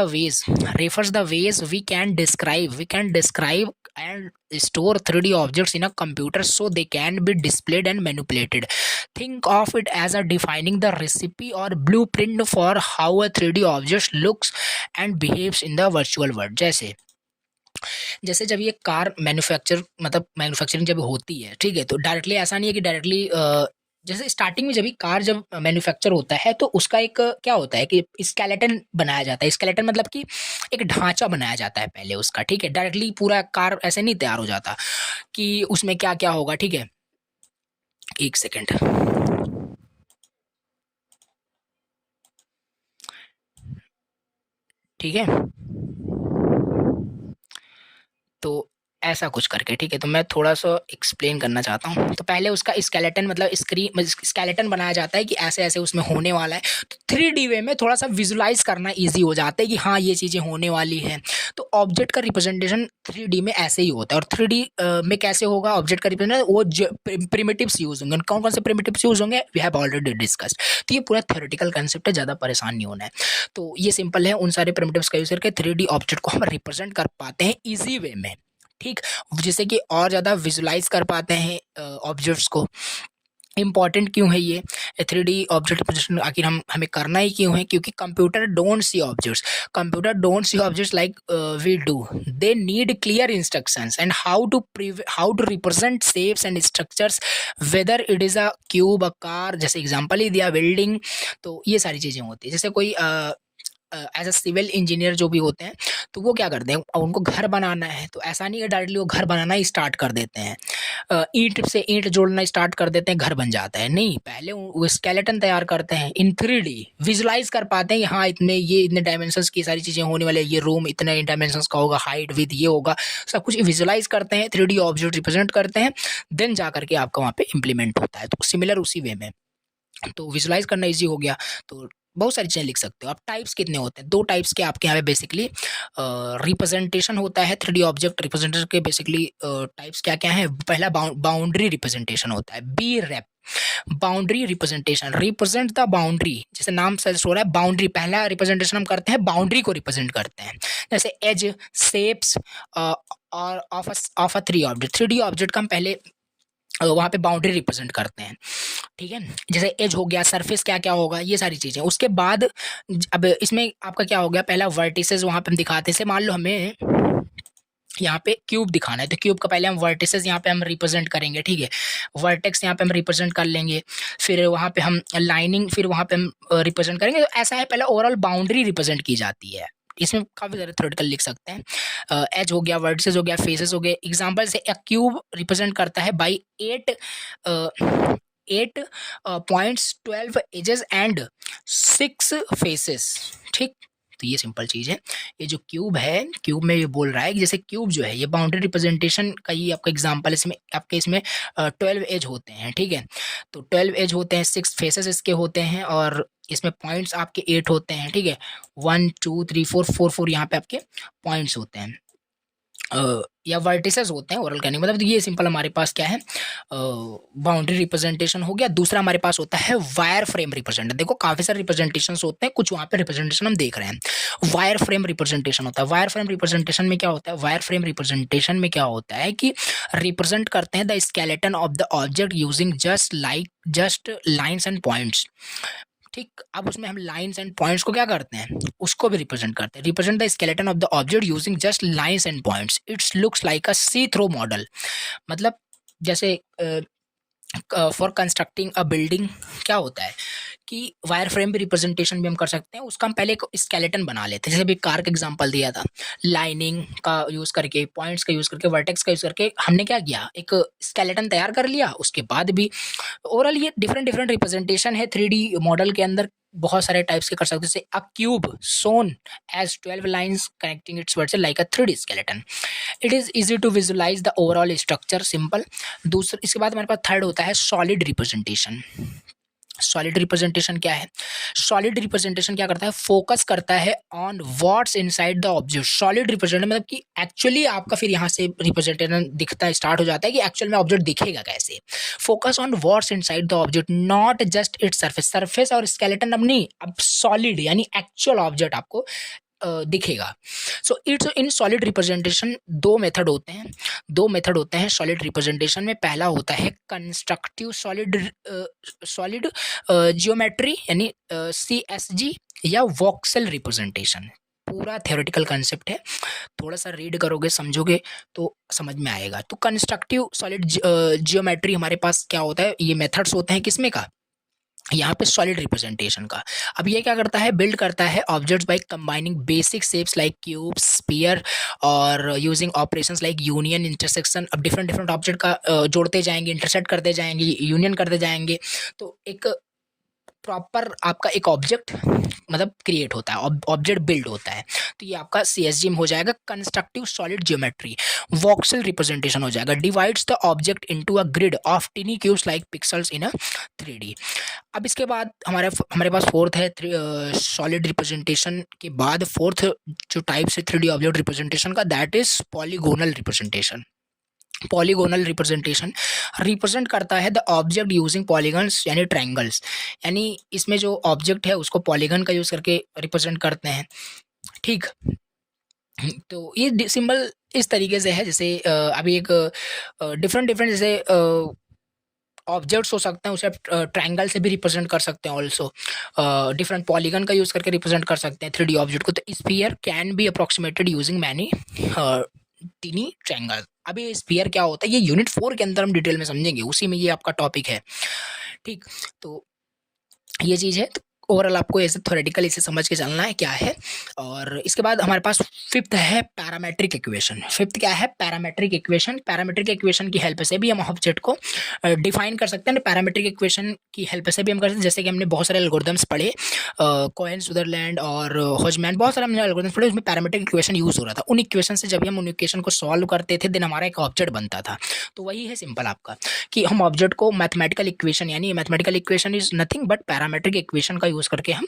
Speaker 1: refers the ways we can describe and store 3D objects in a computer so they can be displayed and manipulated. Think of it as a defining the recipe or blueprint for how a 3D object looks and behaves in the virtual world. जैसे जब ये car manufacturing जब होती है, ठीक है, तो directly ऐसा नहीं है कि डायरेक्टली जैसे स्टार्टिंग में जब कार जब मैन्युफैक्चर होता है तो उसका एक क्या होता है कि स्केलेटन बनाया जाता है। स्केलेटन मतलब कि एक ढांचा बनाया जाता है पहले उसका, ठीक है। डायरेक्टली पूरा कार ऐसे नहीं तैयार हो जाता कि उसमें क्या क्या होगा, ठीक है। एक सेकेंड, ठीक है। तो ऐसा कुछ करके, ठीक है। तो मैं थोड़ा सा एक्सप्लेन करना चाहता हूँ। तो पहले उसका स्केलेटन मतलब स्केलेटन बनाया जाता है कि ऐसे ऐसे उसमें होने वाला है। तो 3D वे में थोड़ा सा विजुलाइज करना ईजी हो जाता है कि हाँ ये चीज़ें होने वाली हैं। तो ऑब्जेक्ट का रिप्रेजेंटेशन 3D में ऐसे ही होता है। और 3D में कैसे होगा ऑब्जेक्ट का रिप्रेजेंटेशन, वो प्रिमिटिव्स यूज होंगे। कौन कौन से प्रिमिटिव्स यूज होंगे, वी हैव ऑलरेडी डिस्कस्ड। तो ये पूरा थ्योरेटिकल कंसेप्ट है, ज़्यादा परेशान नहीं होना है। तो ये सिंपल है, उन सारे प्रिमिटिव्स का यूज करके 3D ऑब्जेक्ट को हम रिप्रेजेंट कर पाते हैं ईजी वे में, ठीक, जिससे कि और ज़्यादा विजुलाइज कर पाते हैं ऑब्जेक्ट्स को। इम्पॉर्टेंट क्यों है ये 3D ऑब्जेक्ट रिप्रेजेंटेशन, आखिर हमें करना ही क्यों है? क्योंकि computer don't see objects like we do. They need clear instructions and how to represent shapes and structures, whether it is a cube, a car, जैसे एग्जांपल ही दिया बिल्डिंग। तो ये सारी चीज़ें होती है। जैसे कोई एज अ सिविल इंजीनियर जो भी होते हैं, तो वो क्या करते हैं, अब उनको घर बनाना है तो ऐसा नहीं है डायरेक्टली वो घर बनाना ही स्टार्ट कर देते हैं, ईंट से ईंट जोड़ना स्टार्ट कर देते हैं, घर बन जाता है। नहीं, पहले वो स्केलेटन तैयार करते हैं इन 3D, विजुलाइज कर पाते हैं कि हाँ इतने डायमेंशंस की सारी चीज़ें होने वाले, ये रूम इतने डायमेंशंस का होगा, हाइट विद ये होगा, सब कुछ विजुलाइज करते हैं, 3D ऑब्जेक्ट रिप्रेजेंट करते हैं, देन जा करके आपका वहाँ पे इम्प्लीमेंट होता है। तो सिमिलर उसी वे में, तो विजुलाइज करना ईजी हो गया। तो बहुत सारी चीज़ें लिख सकते हो आप। टाइप्स कितने होते हैं? 2 टाइप्स के आपके यहाँ पे बेसिकली रिप्रेजेंटेशन होता है 3D ऑब्जेक्ट रिप्रेजेंटेशन के। बेसिकली टाइप्स क्या क्या हैं? पहला बाउंड्री रिप्रेजेंटेशन होता है, B rep. Boundary representation, represent the boundary, जैसे नाम सजेस्ट हो रहा है बाउंड्री, पहला रिप्रेजेंटेशन हम करते हैं बाउंड्री को रिप्रेजेंट करते हैं। जैसे एज, शेप्स और of a 3D object, 3D object का हम पहले वहाँ पे बाउंड्री रिप्रेजेंट करते हैं, ठीक है। जैसे एज हो गया, सरफेस क्या क्या होगा, ये सारी चीज़ें। उसके बाद अब इसमें आपका क्या हो गया, पहला वर्टिसेस वहाँ पे हम दिखाते हैं। मान लो हमें यहाँ पे क्यूब दिखाना है, तो क्यूब का पहले हम वर्टिसेस यहाँ पे हम रिप्रेजेंट करेंगे, ठीक है। वर्टेक्स यहाँ पे हम रिप्रेजेंट कर लेंगे, फिर वहाँ पे हम लाइनिंग, फिर वहाँ पे हम रिप्रेजेंट करेंगे। तो ऐसा है, पहले ओवरऑल बाउंड्री रिप्रेजेंट की जाती है। इसमें काफ़ी सारे थ्योरेटिकल लिख सकते हैं। एज हो गया, वर्टिसेस हो गया, फेसेस हो गए। एग्जांपल से एक क्यूब रिप्रेजेंट करता है by 8 points, 12 edges and 6 faces, ठीक। तो ये सिंपल चीज़ है। ये जो क्यूब है, क्यूब में ये बोल रहा है कि जैसे क्यूब जो है ये बाउंड्री रिप्रेजेंटेशन का ही आपका एग्जांपल, इसमें आपके इसमें 12 एज होते हैं, ठीक है। तो 12 एज होते हैं, 6 फेसेस इसके होते हैं, और इसमें पॉइंट्स आपके 8 होते हैं, ठीक है। 1 2 3 4 यहाँ पे आपके पॉइंट्स होते हैं, या वर्टिसेस होते हैं ओवरऑल कहने का मतलब। तो ये सिंपल हमारे पास क्या है, बाउंड्री रिप्रेजेंटेशन हो गया। दूसरा हमारे पास होता है वायर फ्रेम रिप्रेजेंटेशन। देखो काफ़ी सारे रिप्रेजेंटेशंस होते हैं, कुछ वहाँ पे रिप्रेजेंटेशन हम देख रहे हैं। वायर फ्रेम रिप्रेजेंटेशन होता है। वायर फ्रेम रिप्रेजेंटेशन में क्या होता है, वायर फ्रेम रिप्रेजेंटेशन में क्या होता है कि रिप्रेजेंट करते हैं the skeleton of the object using just lines and points, ठीक। अब उसमें हम लाइन्स एंड पॉइंट्स को क्या करते हैं, उसको भी रिप्रेजेंट करते हैं। Represent the skeleton of the object using just lines and points, it's looks like a see through model. मतलब जैसे फॉर कंस्ट्रक्टिंग अ बिल्डिंग क्या होता है कि वायर फ्रेम भी रिप्रेजेंटेशन भी हम कर सकते हैं। उसका हम पहले एक स्केलेटन बना लेते हैं, जैसे भी कार का एग्जांपल दिया था, लाइनिंग का यूज़ करके, पॉइंट्स का यूज़ करके, वर्टेक्स का यूज़ करके हमने क्या किया, एक स्केलेटन तैयार कर लिया। उसके बाद भी ओवरऑल ये डिफरेंट रिप्रेजेंटेशन है 3D मॉडल के अंदर, बहुत सारे टाइप्स के कर सकते हैं। जैसे a cube shown as 12 lines connecting its word से like a 3D skeleton, it is easy to visualise the overall structure, simple. दूसरा, इसके बाद हमारे पास थर्ड होता है सॉलिड रिप्रेजेंटेशन। सॉलिड रिप्रेजेंटेशन क्या है, सॉलिड रिप्रेजेंटेशन क्या करता है, फोकस करता है on what's inside the object. Solid representation मतलब कि एक्चुअली आपका फिर यहाँ से रिप्रेजेंटेशन दिखता स्टार्ट हो जाता है कि एक्चुअल में ऑब्जेक्ट दिखेगा कैसे। Focus on what's inside the object, not just its surface. Surface और स्केलेटन अब नहीं, अब सॉलिड यानी एक्चुअल ऑब्जेक्ट आपको दिखेगा। So it's in solid representation दो मेथड होते हैं सॉलिड रिप्रेजेंटेशन में। पहला होता है कंस्ट्रक्टिव सॉलिड जियोमेट्री यानी CSG या वॉक्सेल रिप्रेजेंटेशन। पूरा थ्योरेटिकल कंसेप्ट है, थोड़ा सा रीड करोगे समझोगे तो समझ में आएगा। तो कंस्ट्रक्टिव सॉलिड जियोमेट्री हमारे पास क्या होता है, ये मेथड्स होते हैं किसमें का, यहाँ पे सॉलिड रिप्रेजेंटेशन का। अब ये क्या करता है, बिल्ड करता है objects by combining basic shapes like cube, sphere और using operations like union, intersection. अब डिफरेंट डिफरेंट ऑब्जेक्ट का जोड़ते जाएंगे, इंटरसेक्ट करते जाएंगे, यूनियन करते जाएंगे, तो एक प्रॉपर आपका एक ऑब्जेक्ट मतलब क्रिएट होता है, ऑब्जेक्ट बिल्ड होता है। तो ये आपका CSG में हो जाएगा constructive solid geometry. Voxel representation हो जाएगा divides the object into a grid of टिनी cubes like pixels in a 3D। अब इसके बाद हमारे पास फोर्थ है सॉलिड रिप्रेजेंटेशन के बाद फोर्थ जो टाइप से 3D ऑब्जेक्ट रिप्रेजेंटेशन का, that is polygonal representation. Polygonal representation represent करता है द ऑब्जेक्ट यूजिंग पॉलीगन्स यानी ट्रायंगल्स, यानी इसमें जो ऑब्जेक्ट है उसको पॉलीगन का यूज करके रिप्रेजेंट करते हैं। ठीक, तो ये सिंबल इस तरीके से है, जैसे अभी एक डिफरेंट डिफरेंट जैसे ऑब्जेक्ट्स हो सकते हैं, उसे आप ट्रायंगल से भी रिप्रेजेंट कर सकते हैं। ऑल्सो डिफरेंट पॉलीगन का यूज करके रिप्रेजेंट कर सकते हैं 3D ऑब्जेक्ट को। तो sphere can be approximated using many टिनी triangle. अब ये स्फीयर क्या होता है, ये यूनिट 4 के अंदर हम डिटेल में समझेंगे, उसी में ये आपका टॉपिक है। ठीक, तो ये चीज़ है। तो ओवरऑल आपको ऐसे थ्योरेटिकल इसे समझ के चलना है क्या है। और इसके बाद हमारे पास फिफ्थ है पैरामेट्रिक इक्वेशन। फिफ्थ क्या है, पैरामेट्रिक इक्वेशन। पैरामेट्रिक इक्वेशन की हेल्प से भी हम ऑब्जेक्ट को डिफाइन कर सकते हैं। पैरामेट्रिक इक्वेशन की हेल्प से भी हम कर सकते हैं, जैसे कि हमने बहुत सारे एल्गोरिथम्स पढ़े, कोहेन, सुदरलैंड और होजमैन, बहुत सारे हमने एल्गोरिथम्स पढ़े, उसमें पैरामेट्रिक इक्वेशन यूज हो रहा था। उन इक्वेशन से जब भी हम उन इक्वेशन को सॉल्व करते थे, देन हमारा एक ऑब्जेक्ट बनता था। तो वही है सिंपल आपका, कि हम ऑब्जेक्ट को मैथमेटिकल इक्वेशन, यानी mathematical equation is nothing but parametric equation का यूज करके हम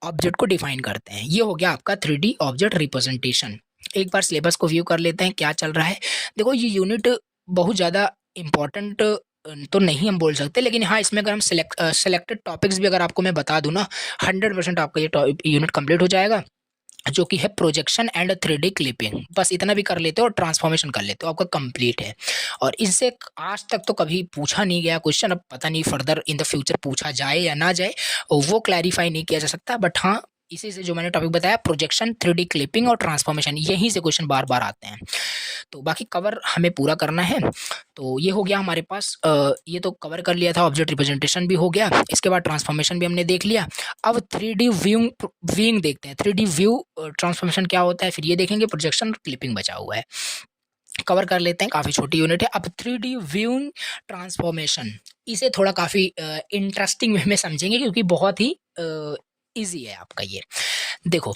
Speaker 1: ऑब्जेक्ट को डिफाइन करते हैं। ये हो गया आपका 3D ऑब्जेक्ट रिप्रेजेंटेशन। एक बार सिलेबस को व्यू कर लेते हैं क्या चल रहा है। देखो ये यूनिट बहुत ज़्यादा इंपॉर्टेंट तो नहीं हम बोल सकते, लेकिन हाँ इसमें अगर हम सेलेक्टेड टॉपिक्स भी अगर आपको मैं बता दूँ ना, 100% आपका ये यूनिट कंप्लीट हो जाएगा, जो कि है प्रोजेक्शन एंड 3D क्लिपिंग। बस इतना भी कर लेते हो और ट्रांसफॉर्मेशन कर लेते हो, आपका कंप्लीट है। और इससे आज तक तो कभी पूछा नहीं गया क्वेश्चन, अब पता नहीं फर्दर इन द फ्यूचर पूछा जाए या ना जाए, वो क्लैरिफाई नहीं किया जा सकता। बट हाँ, इसी से जो मैंने टॉपिक बताया, प्रोजेक्शन, 3D क्लिपिंग और ट्रांसफॉर्मेशन, यहीं से क्वेश्चन बार बार आते हैं। तो बाकी कवर हमें पूरा करना है। तो ये हो गया हमारे पास, ये तो कवर कर लिया था, ऑब्जेक्ट रिप्रेजेंटेशन भी हो गया, इसके बाद ट्रांसफॉर्मेशन भी हमने देख लिया। अब 3D व्यूइंग देखते हैं। 3D व्यू ट्रांसफॉर्मेशन क्या होता है, फिर ये देखेंगे, प्रोजेक्शन और क्लिपिंग बचा हुआ है, कवर कर लेते हैं, काफ़ी छोटी यूनिट है। अब 3D व्यूइंग ट्रांसफॉर्मेशन, इसे थोड़ा काफ़ी इंटरेस्टिंग वे में समझेंगे, क्योंकि बहुत ही ईजी है आपका ये। देखो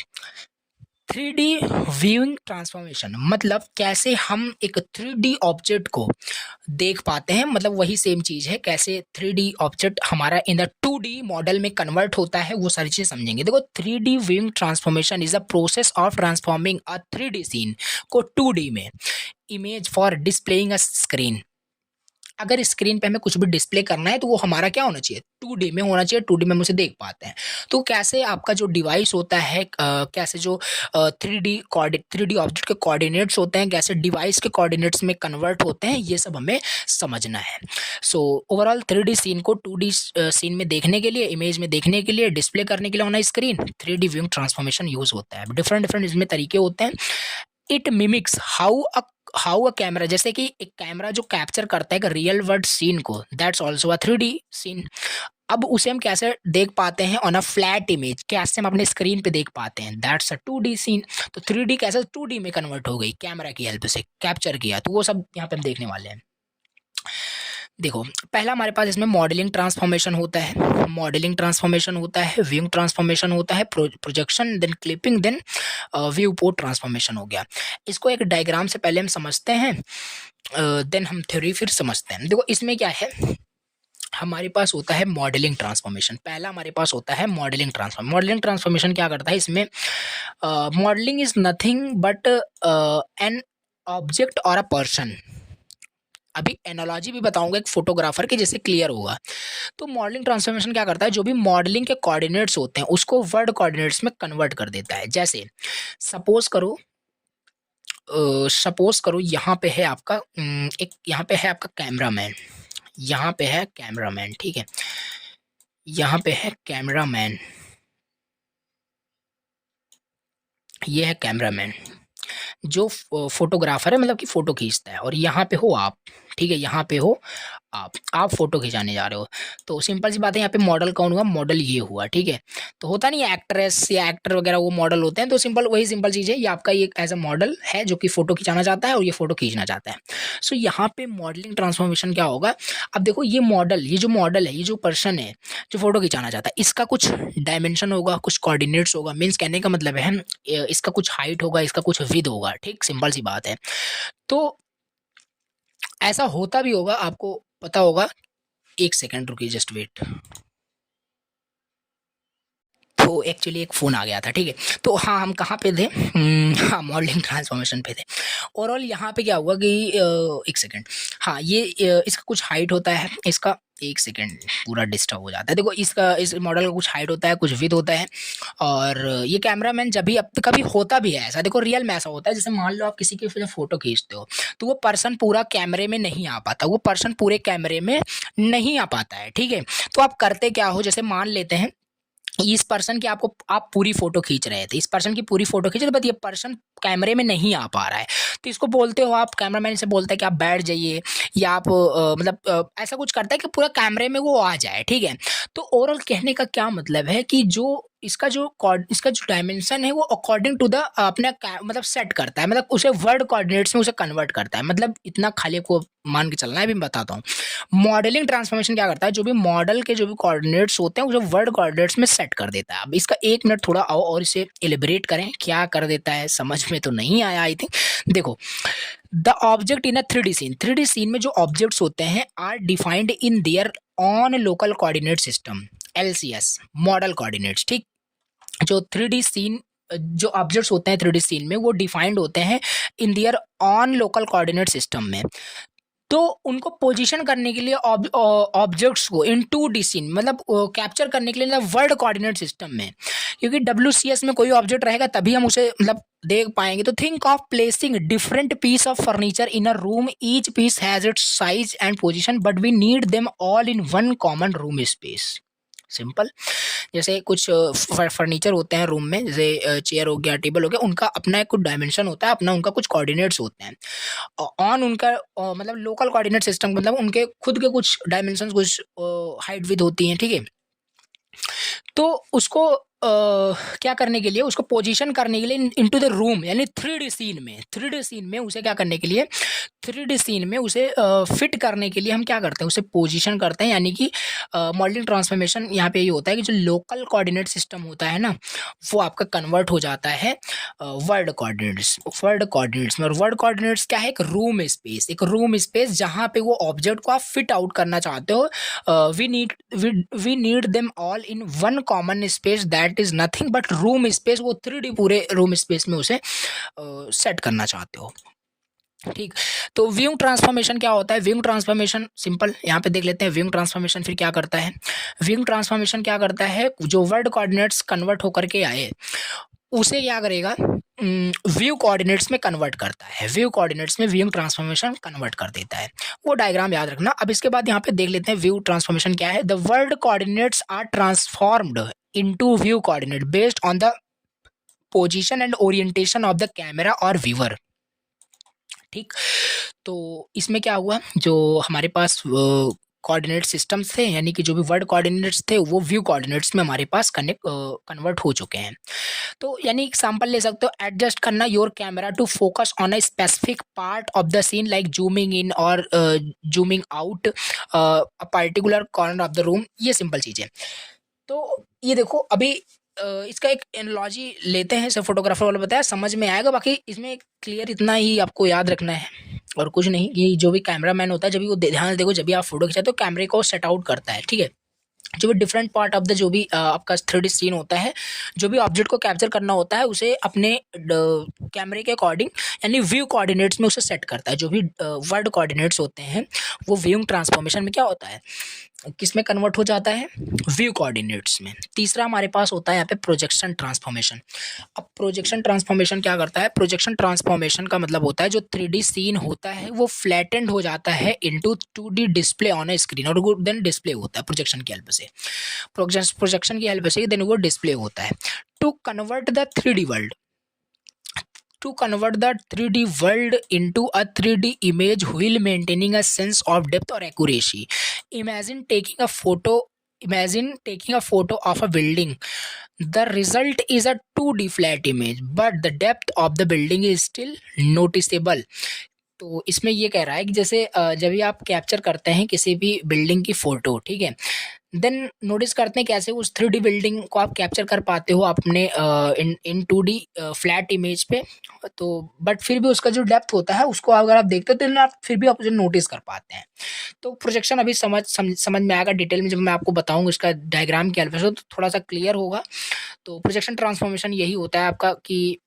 Speaker 1: 3D व्यूइंग ट्रांसफॉर्मेशन मतलब कैसे हम एक 3D ऑब्जेक्ट को देख पाते हैं, मतलब वही सेम चीज़ है, कैसे 3D ऑब्जेक्ट हमारा इन द 2D मॉडल में कन्वर्ट होता है, वो सारी चीज़ समझेंगे। देखो 3D viewing transformation is a process of transforming a 3D scene को 2D में image for displaying a screen. अगर स्क्रीन पे हमें कुछ भी डिस्प्ले करना है तो वो हमारा क्या होना चाहिए, 2D में होना चाहिए, 2D में हम उसे देख पाते हैं। तो कैसे आपका जो डिवाइस होता है, कैसे जो 3D ऑब्जेक्ट के कोऑर्डिनेट्स होते हैं, कैसे डिवाइस के कोऑर्डिनेट्स में कन्वर्ट होते हैं, ये सब हमें समझना है। सो ओवरऑल 3D सीन को 2D सीन में देखने के लिए, इमेज में देखने के लिए, डिस्प्ले करने के लिए होना screen, 3D viewing transformation use होता है। डिफरेंट डिफरेंट इसमें तरीके होते हैं। It mimics how a camera, जैसे कि एक कैमरा जो कैप्चर करता है एक रियल वर्ल्ड सीन को, that's also a 3D scene. अब उसे हम कैसे देख पाते हैं, ऑन अ फ्लैट इमेज, कैसे हम अपने स्क्रीन पे देख पाते हैं, दैट्स अ 2D सीन। तो 3D कैसे 2D में कन्वर्ट हो गई, कैमरा की हेल्प से कैप्चर किया, तो वो सब यहाँ पे हम देखने वाले हैं। देखो पहला हमारे पास इसमें मॉडलिंग ट्रांसफॉर्मेशन होता है, मॉडलिंग ट्रांसफॉर्मेशन होता है, व्यूइंग ट्रांसफॉर्मेशन होता है, projection, then clipping, then view port transformation हो गया। इसको एक डायग्राम से पहले हम समझते हैं, देन हम थ्योरी फिर समझते हैं। देखो इसमें क्या है, हमारे पास होता है मॉडलिंग ट्रांसफॉर्मेशन। पहला हमारे पास होता है मॉडलिंग ट्रांसफॉर्मेशन। मॉडलिंग ट्रांसफॉर्मेशन क्या करता है, इसमें modelling is nothing but an object और अ पर्सन। अभी एनालॉजी भी बताऊंगा एक फोटोग्राफर के, जैसे क्लियर होगा। तो मॉडलिंग ट्रांसफॉर्मेशन क्या करता है, जो भी मॉडलिंग के कोऑर्डिनेट्स होते हैं उसको वर्ड कोऑर्डिनेट्स में कन्वर्ट कर देता है। जैसे सपोज करो सपोज करो यहाँ पे है आपका एक यहाँ पे है आपका कैमरामैन, यहाँ पे है कैमरामैन, ठीक है, यहाँ पे है कैमरामैन, ये है कैमरामैन जो फोटोग्राफर है, मतलब कि फ़ोटो खींचता है, और यहाँ पे हो आप, ठीक है, यहाँ पे हो आप फ़ोटो खिंचाने जा रहे हो। तो सिंपल सी बात है, यहाँ पे मॉडल कौन हुआ? मॉडल ये हुआ, ठीक है। तो होता नहीं है एक्ट्रेस या एक्टर वगैरह वो मॉडल होते हैं, तो सिंपल वही सिंपल चीज़ है, ये आपका ये एज अ मॉडल है जो कि फ़ोटो खिंचाना चाहता है और ये फ़ोटो खींचना चाहता है। सो यहाँ पे मॉडलिंग ट्रांसफॉर्मेशन क्या होगा? अब देखो ये मॉडल, ये जो मॉडल है, ये जो पर्सन है जो फ़ोटो खिंचाना चाहता है, इसका कुछ डायमेंशन होगा, कुछ कोऑर्डिनेट्स होगा, मीन्स कहने का मतलब है इसका कुछ हाइट होगा, इसका कुछ विड्थ होगा, ठीक, सिंपल सी बात है। तो ऐसा होता भी होगा, आपको पता होगा। एक सेकंड रुकिए, जस्ट वेट। तो एक्चुअली एक फ़ोन आ गया था, ठीक है। तो हाँ, हम कहाँ पे थे? हाँ, मॉडलिंग ट्रांसफॉर्मेशन पे थे। ओवरऑल यहाँ पे क्या हुआ कि एक सेकंड, हाँ, ये इसका कुछ हाइट होता है, इसका एक सेकंड पूरा डिस्टर्ब हो जाता है। देखो इसका, इस मॉडल का कुछ हाइट होता है, कुछ विड्थ होता है, और ये कैमरामैन जब भी, अब तो कभी होता भी है ऐसा, देखो रियल में ऐसा होता है, जैसे मान लो आप किसी की फ़ोटो खींचते हो, तो वो पर्सन पूरा कैमरे में नहीं आ पाता, वो पर्सन पूरे कैमरे में नहीं आ पाता है, ठीक है। तो आप करते क्या हो, जैसे मान लेते हैं इस पर्सन की आपको, आप पूरी फ़ोटो खींच रहे थे, इस पर्सन की पूरी फ़ोटो खींच रहे थे, बट ये पर्सन कैमरे में नहीं आ पा रहा है। तो इसको बोलते हो आप, कैमरामैन से बोलता है कि आप बैठ जाइए, या आप मतलब ऐसा कुछ करता है कि पूरा कैमरे में वो आ जाए, ठीक है। तो ओवरऑल कहने का क्या मतलब है कि जो इसका जो डायमेंशन है वो अकॉर्डिंग टू द अपना मतलब सेट करता है, मतलब उसे वर्ड कोऑर्डिनेट्स में उसे कन्वर्ट करता है, मतलब इतना खाली आपको मान के चलना है, अभी मैं बताता हूँ। मॉडलिंग ट्रांसफॉर्मेशन क्या करता है, जो भी मॉडल के जो भी कोऑर्डिनेट्स होते हैं उसे वर्ड कोऑर्डिनेट्स में सेट कर देता है। अब इसका 1 मिनट थोड़ा आओ और इसे एलिब्रेट करें, क्या कर देता है, समझ में तो नहीं आया आई थिंक। देखो, the object in a 3D scene, 3D scene में जो ऑब्जेक्ट्स होते हैं are defined in their on local coordinate system, LCS, model coordinates, ठीक। जो 3D सीन, जो ऑब्जेक्ट्स होते हैं 3D सीन में, वो डिफाइंड होते हैं इन their on local coordinate system में। तो उनको पोजीशन करने के लिए ऑब्जेक्ट्स को इन 2D सीन, मतलब कैप्चर करने के लिए, मतलब वर्ड कोऑर्डिनेट सिस्टम में, क्योंकि WCS में कोई ऑब्जेक्ट रहेगा तभी हम उसे मतलब देख पाएंगे। तो think of placing different piece of furniture in a room, each piece has its size and position, but we need them all in one common room space. Simple, जैसे कुछ फर्नीचर होते हैं रूम में, जैसे चेयर हो गया, table हो गया, उनका अपना एक कुछ डायमेंशन होता है, अपना उनका कुछ कोऑर्डिनेट्स होते हैं, ऑन उनका मतलब लोकल कोऑर्डिनेट सिस्टम, मतलब उनके खुद के कुछ डायमेंशंस, कुछ हाइट विड्थ होती हैं, ठीक है। तो उसको क्या करने के लिए, उसको पोजीशन करने के लिए इनटू द रूम, यानी 3D सीन में, 3D सीन में उसे क्या करने के लिए, 3D सीन में उसे फिट करने के लिए हम क्या करते हैं, उसे पोजीशन करते हैं। यानी कि मॉडलिंग ट्रांसफॉर्मेशन यहाँ पे ये होता है कि जो लोकल कोऑर्डिनेट सिस्टम होता है ना, वो आपका कन्वर्ट हो जाता है वर्ड कोऑर्डिनेट्स में। और वर्ड कोऑर्डिनेट्स क्या है? एक रूम स्पेस, एक रूम स्पेस जहाँ पे वो ऑब्जेक्ट को आप फिट आउट करना चाहते हो। We need them all in one common space, that is nothing but room space. वो 3D पूरे रूम स्पेस में उसे सेट करना चाहते हो, ठीक। तो व्यूइंग ट्रांसफॉर्मेशन क्या होता है? व्यूइंग ट्रांसफॉर्मेशन सिंपल यहाँ पे देख लेते हैं। व्यूइंग ट्रांसफॉर्मेशन फिर क्या करता है? व्यूइंग ट्रांसफॉर्मेशन क्या करता है, जो वर्ड कोऑर्डिनेट्स कन्वर्ट होकर के आए उसे क्या करेगा, व्यू कोऑर्डिनेट्स में कन्वर्ट करता है, व्यू कोऑर्डिनेट्स में व्यूइंग ट्रांसफॉर्मेशन कन्वर्ट कर देता है। वो डायग्राम याद रखना। अब इसके बाद यहाँ पे देख लेते हैं व्यू ट्रांसफॉर्मेशन क्या है। The world coordinates are transformed into view coordinate based on the position and orientation of the camera और व्यूअर, ठीक। तो इसमें क्या हुआ, जो हमारे पास कोऑर्डिनेट सिस्टम्स थे, यानी कि जो भी वर्ड कोऑर्डिनेट्स थे, वो व्यू कोऑर्डिनेट्स में हमारे पास कन्वर्ट हो चुके हैं। तो यानी एग्जांपल ले सकते हो, एडजस्ट करना your camera to focus on a specific part of the scene, like zooming in और zooming out a particular corner of the room. ये सिंपल चीज़ है। तो ये देखो, अभी इसका एक एनालॉजी लेते हैं, जैसे फोटोग्राफर वाला बताया, समझ में आएगा। बाकी इसमें क्लियर इतना ही आपको याद रखना है और कुछ नहीं। ये जो भी कैमरामैन होता है, जब भी वो ध्यान से देखो, जब भी आप फोटो खिंचाते हो कैमरे को सेट आउट करता है, ठीक है। जो भी डिफरेंट पार्ट ऑफ द, जो भी आपका 3D सीन होता है, जो भी ऑब्जेक्ट को कैप्चर करना होता है, उसे अपने कैमरे के अकॉर्डिंग, यानी व्यू कोऑर्डिनेट्स में उसे सेट करता है। जो भी वर्ड कोऑर्डिनेट्स होते हैं, वो व्यूइंग ट्रांसफॉर्मेशन में क्या होता है, किस में कन्वर्ट हो जाता है, व्यू कोऑर्डिनेट्स में। तीसरा हमारे पास होता है यहाँ पे प्रोजेक्शन ट्रांसफॉर्मेशन। अब प्रोजेक्शन ट्रांसफॉर्मेशन क्या करता है, प्रोजेक्शन ट्रांसफॉर्मेशन का मतलब होता है जो 3D सीन होता है वो फ्लैटेंड हो जाता है into 2D display on A screen, और वो देन डिस्प्ले होता है प्रोजेक्शन की हेल्प से, प्रोजेक्शन की हेल्प से देन वो डिस्प्ले होता है। To convert the 3D world, to convert the 3D world into a 3D image while maintaining a sense of depth or accuracy. Imagine taking a photo. Imagine taking a photo of a building. The result is a 2D flat image, but the depth of the building is still noticeable. तो इसमें ये कह रहा है कि जैसे जब भी आप कैप्चर करते हैं किसी भी बिल्डिंग की फ़ोटो, ठीक है, देन नोटिस करते हैं कैसे उस 3D बिल्डिंग को आप कैप्चर कर पाते हो अपने इन 2D फ्लैट इमेज पे। तो बट फिर भी उसका जो डेप्थ होता है उसको अगर आप देखते हो तो आप फिर भी आप उसे नोटिस कर पाते हैं। तो प्रोजेक्शन अभी समझ में आएगा डिटेल में, जब मैं आपको बताऊंगा इसका डायग्राम की हेल्प से तो थोड़ा सा क्लियर होगा। तो प्रोजेक्शन ट्रांसफॉर्मेशन यही होता है आपका कि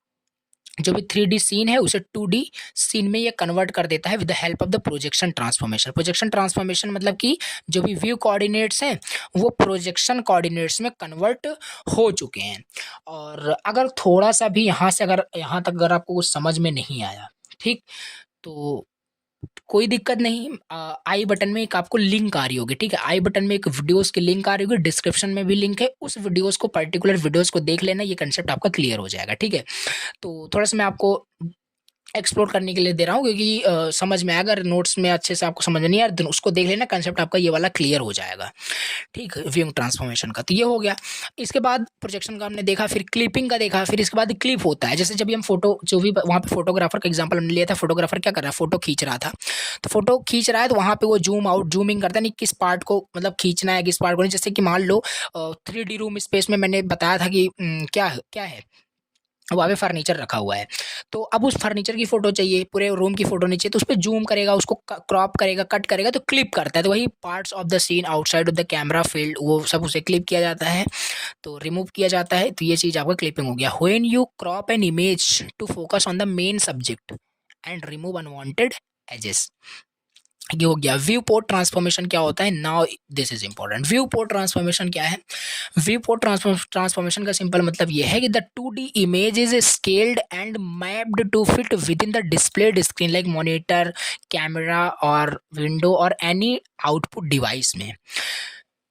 Speaker 1: जो भी 3D सीन है उसे 2D सीन में ये कन्वर्ट कर देता है with the help of the projection transformation. Projection transformation मतलब कि जो भी व्यू कोऑर्डिनेट्स हैं वो प्रोजेक्शन कोऑर्डिनेट्स में कन्वर्ट हो चुके हैं। और अगर थोड़ा सा भी यहाँ से अगर यहाँ तक अगर आपको कुछ समझ में नहीं आया, ठीक, तो कोई दिक्कत नहीं। आई बटन में एक आपको लिंक आ रही होगी, ठीक है, आई बटन में एक वीडियोस की लिंक आ रही होगी, डिस्क्रिप्शन में भी लिंक है, उस वीडियोस को पर्टिकुलर वीडियोस को देख लेना, ये कंसेप्ट आपका क्लियर हो जाएगा, ठीक है। तो थोड़ा सा मैं आपको एक्सप्लोर करने के लिए दे रहा हूँ क्योंकि समझ में आएगा, अगर नोट्स में अच्छे से आपको समझ नहीं आया तो उसको देख लेना, कंसेप्ट आपका ये वाला क्लियर हो जाएगा, ठीक है, व्यूइंग ट्रांसफॉर्मेशन का। तो ये हो गया। इसके बाद प्रोजेक्शन का हमने देखा, फिर क्लिपिंग का देखा, फिर इसके बाद क्लिप होता है। जैसे जब भी हम फोटो, जो भी वहाँ पे फोटोग्राफर का एग्जांपल हमने लिया था, फोटोग्राफर क्या कर रहा है, फोटो खींच रहा था, तो फोटो खींच रहा है तो वहाँ पे वो जूम आउट जूमिंग करता है, नहीं किस पार्ट को मतलब खींचना है किस पार्ट को नहीं। जैसे कि मान लो 3D रूम स्पेस में मैंने बताया था कि क्या क्या है, वहाँ पे फर्नीचर रखा हुआ है, तो अब उस फर्नीचर की फ़ोटो चाहिए, पूरे रूम की फ़ोटो नहीं चाहिए, तो उस पे ज़ूम करेगा, उसको क्रॉप करेगा, कट करेगा, तो क्लिप करता है। तो वही parts of the scene outside of the camera field वो सब उसे क्लिप किया जाता है, तो रिमूव किया जाता है। तो ये चीज़ आपका क्लिपिंग हो गया। When you crop an image to focus on the main subject and remove unwanted edges, ये हो गया। व्यू पोर्ट ट्रांसफॉर्मेशन क्या होता है, now this is important. View port transformation क्या है, व्यू पोर्ट ट्रांसफॉर्मेशन का सिंपल मतलब ये है कि the 2D image is scaled and mapped to fit within the displayed screen like monitor, camera और विंडो और एनी आउटपुट डिवाइस में।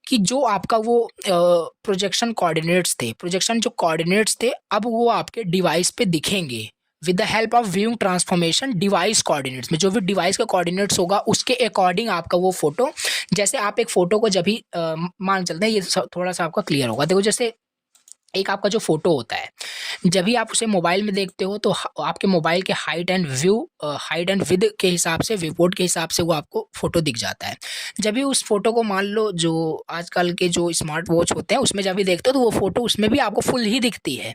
Speaker 1: कि जो आपका वो प्रोजेक्शन कोऑर्डिनेट्स थे, प्रोजेक्शन जो कोऑर्डिनेट्स थे अब वो आपके डिवाइस पे दिखेंगे with the help of viewing transformation device coordinates में। जो भी डिवाइस का कोऑर्डिनेट्स होगा उसके अकॉर्डिंग आपका वो फोटो, जैसे आप एक फोटो को जब भी मान चलते हैं, ये थोड़ा सा आपका क्लियर होगा। देखो जैसे एक आपका जो फोटो होता है, जब भी आप उसे मोबाइल में देखते हो तो आपके मोबाइल के height and view height and with के हिसाब से, व्यू पोर्ट के हिसाब से वो आपको फोटो दिख जाता है। जब भी उस फोटो को मान लो जो आजकल के जो स्मार्ट वॉच होते हैं उसमें जब भी देखते हो तो वो फोटो उसमें भी आपको फुल ही दिखती है,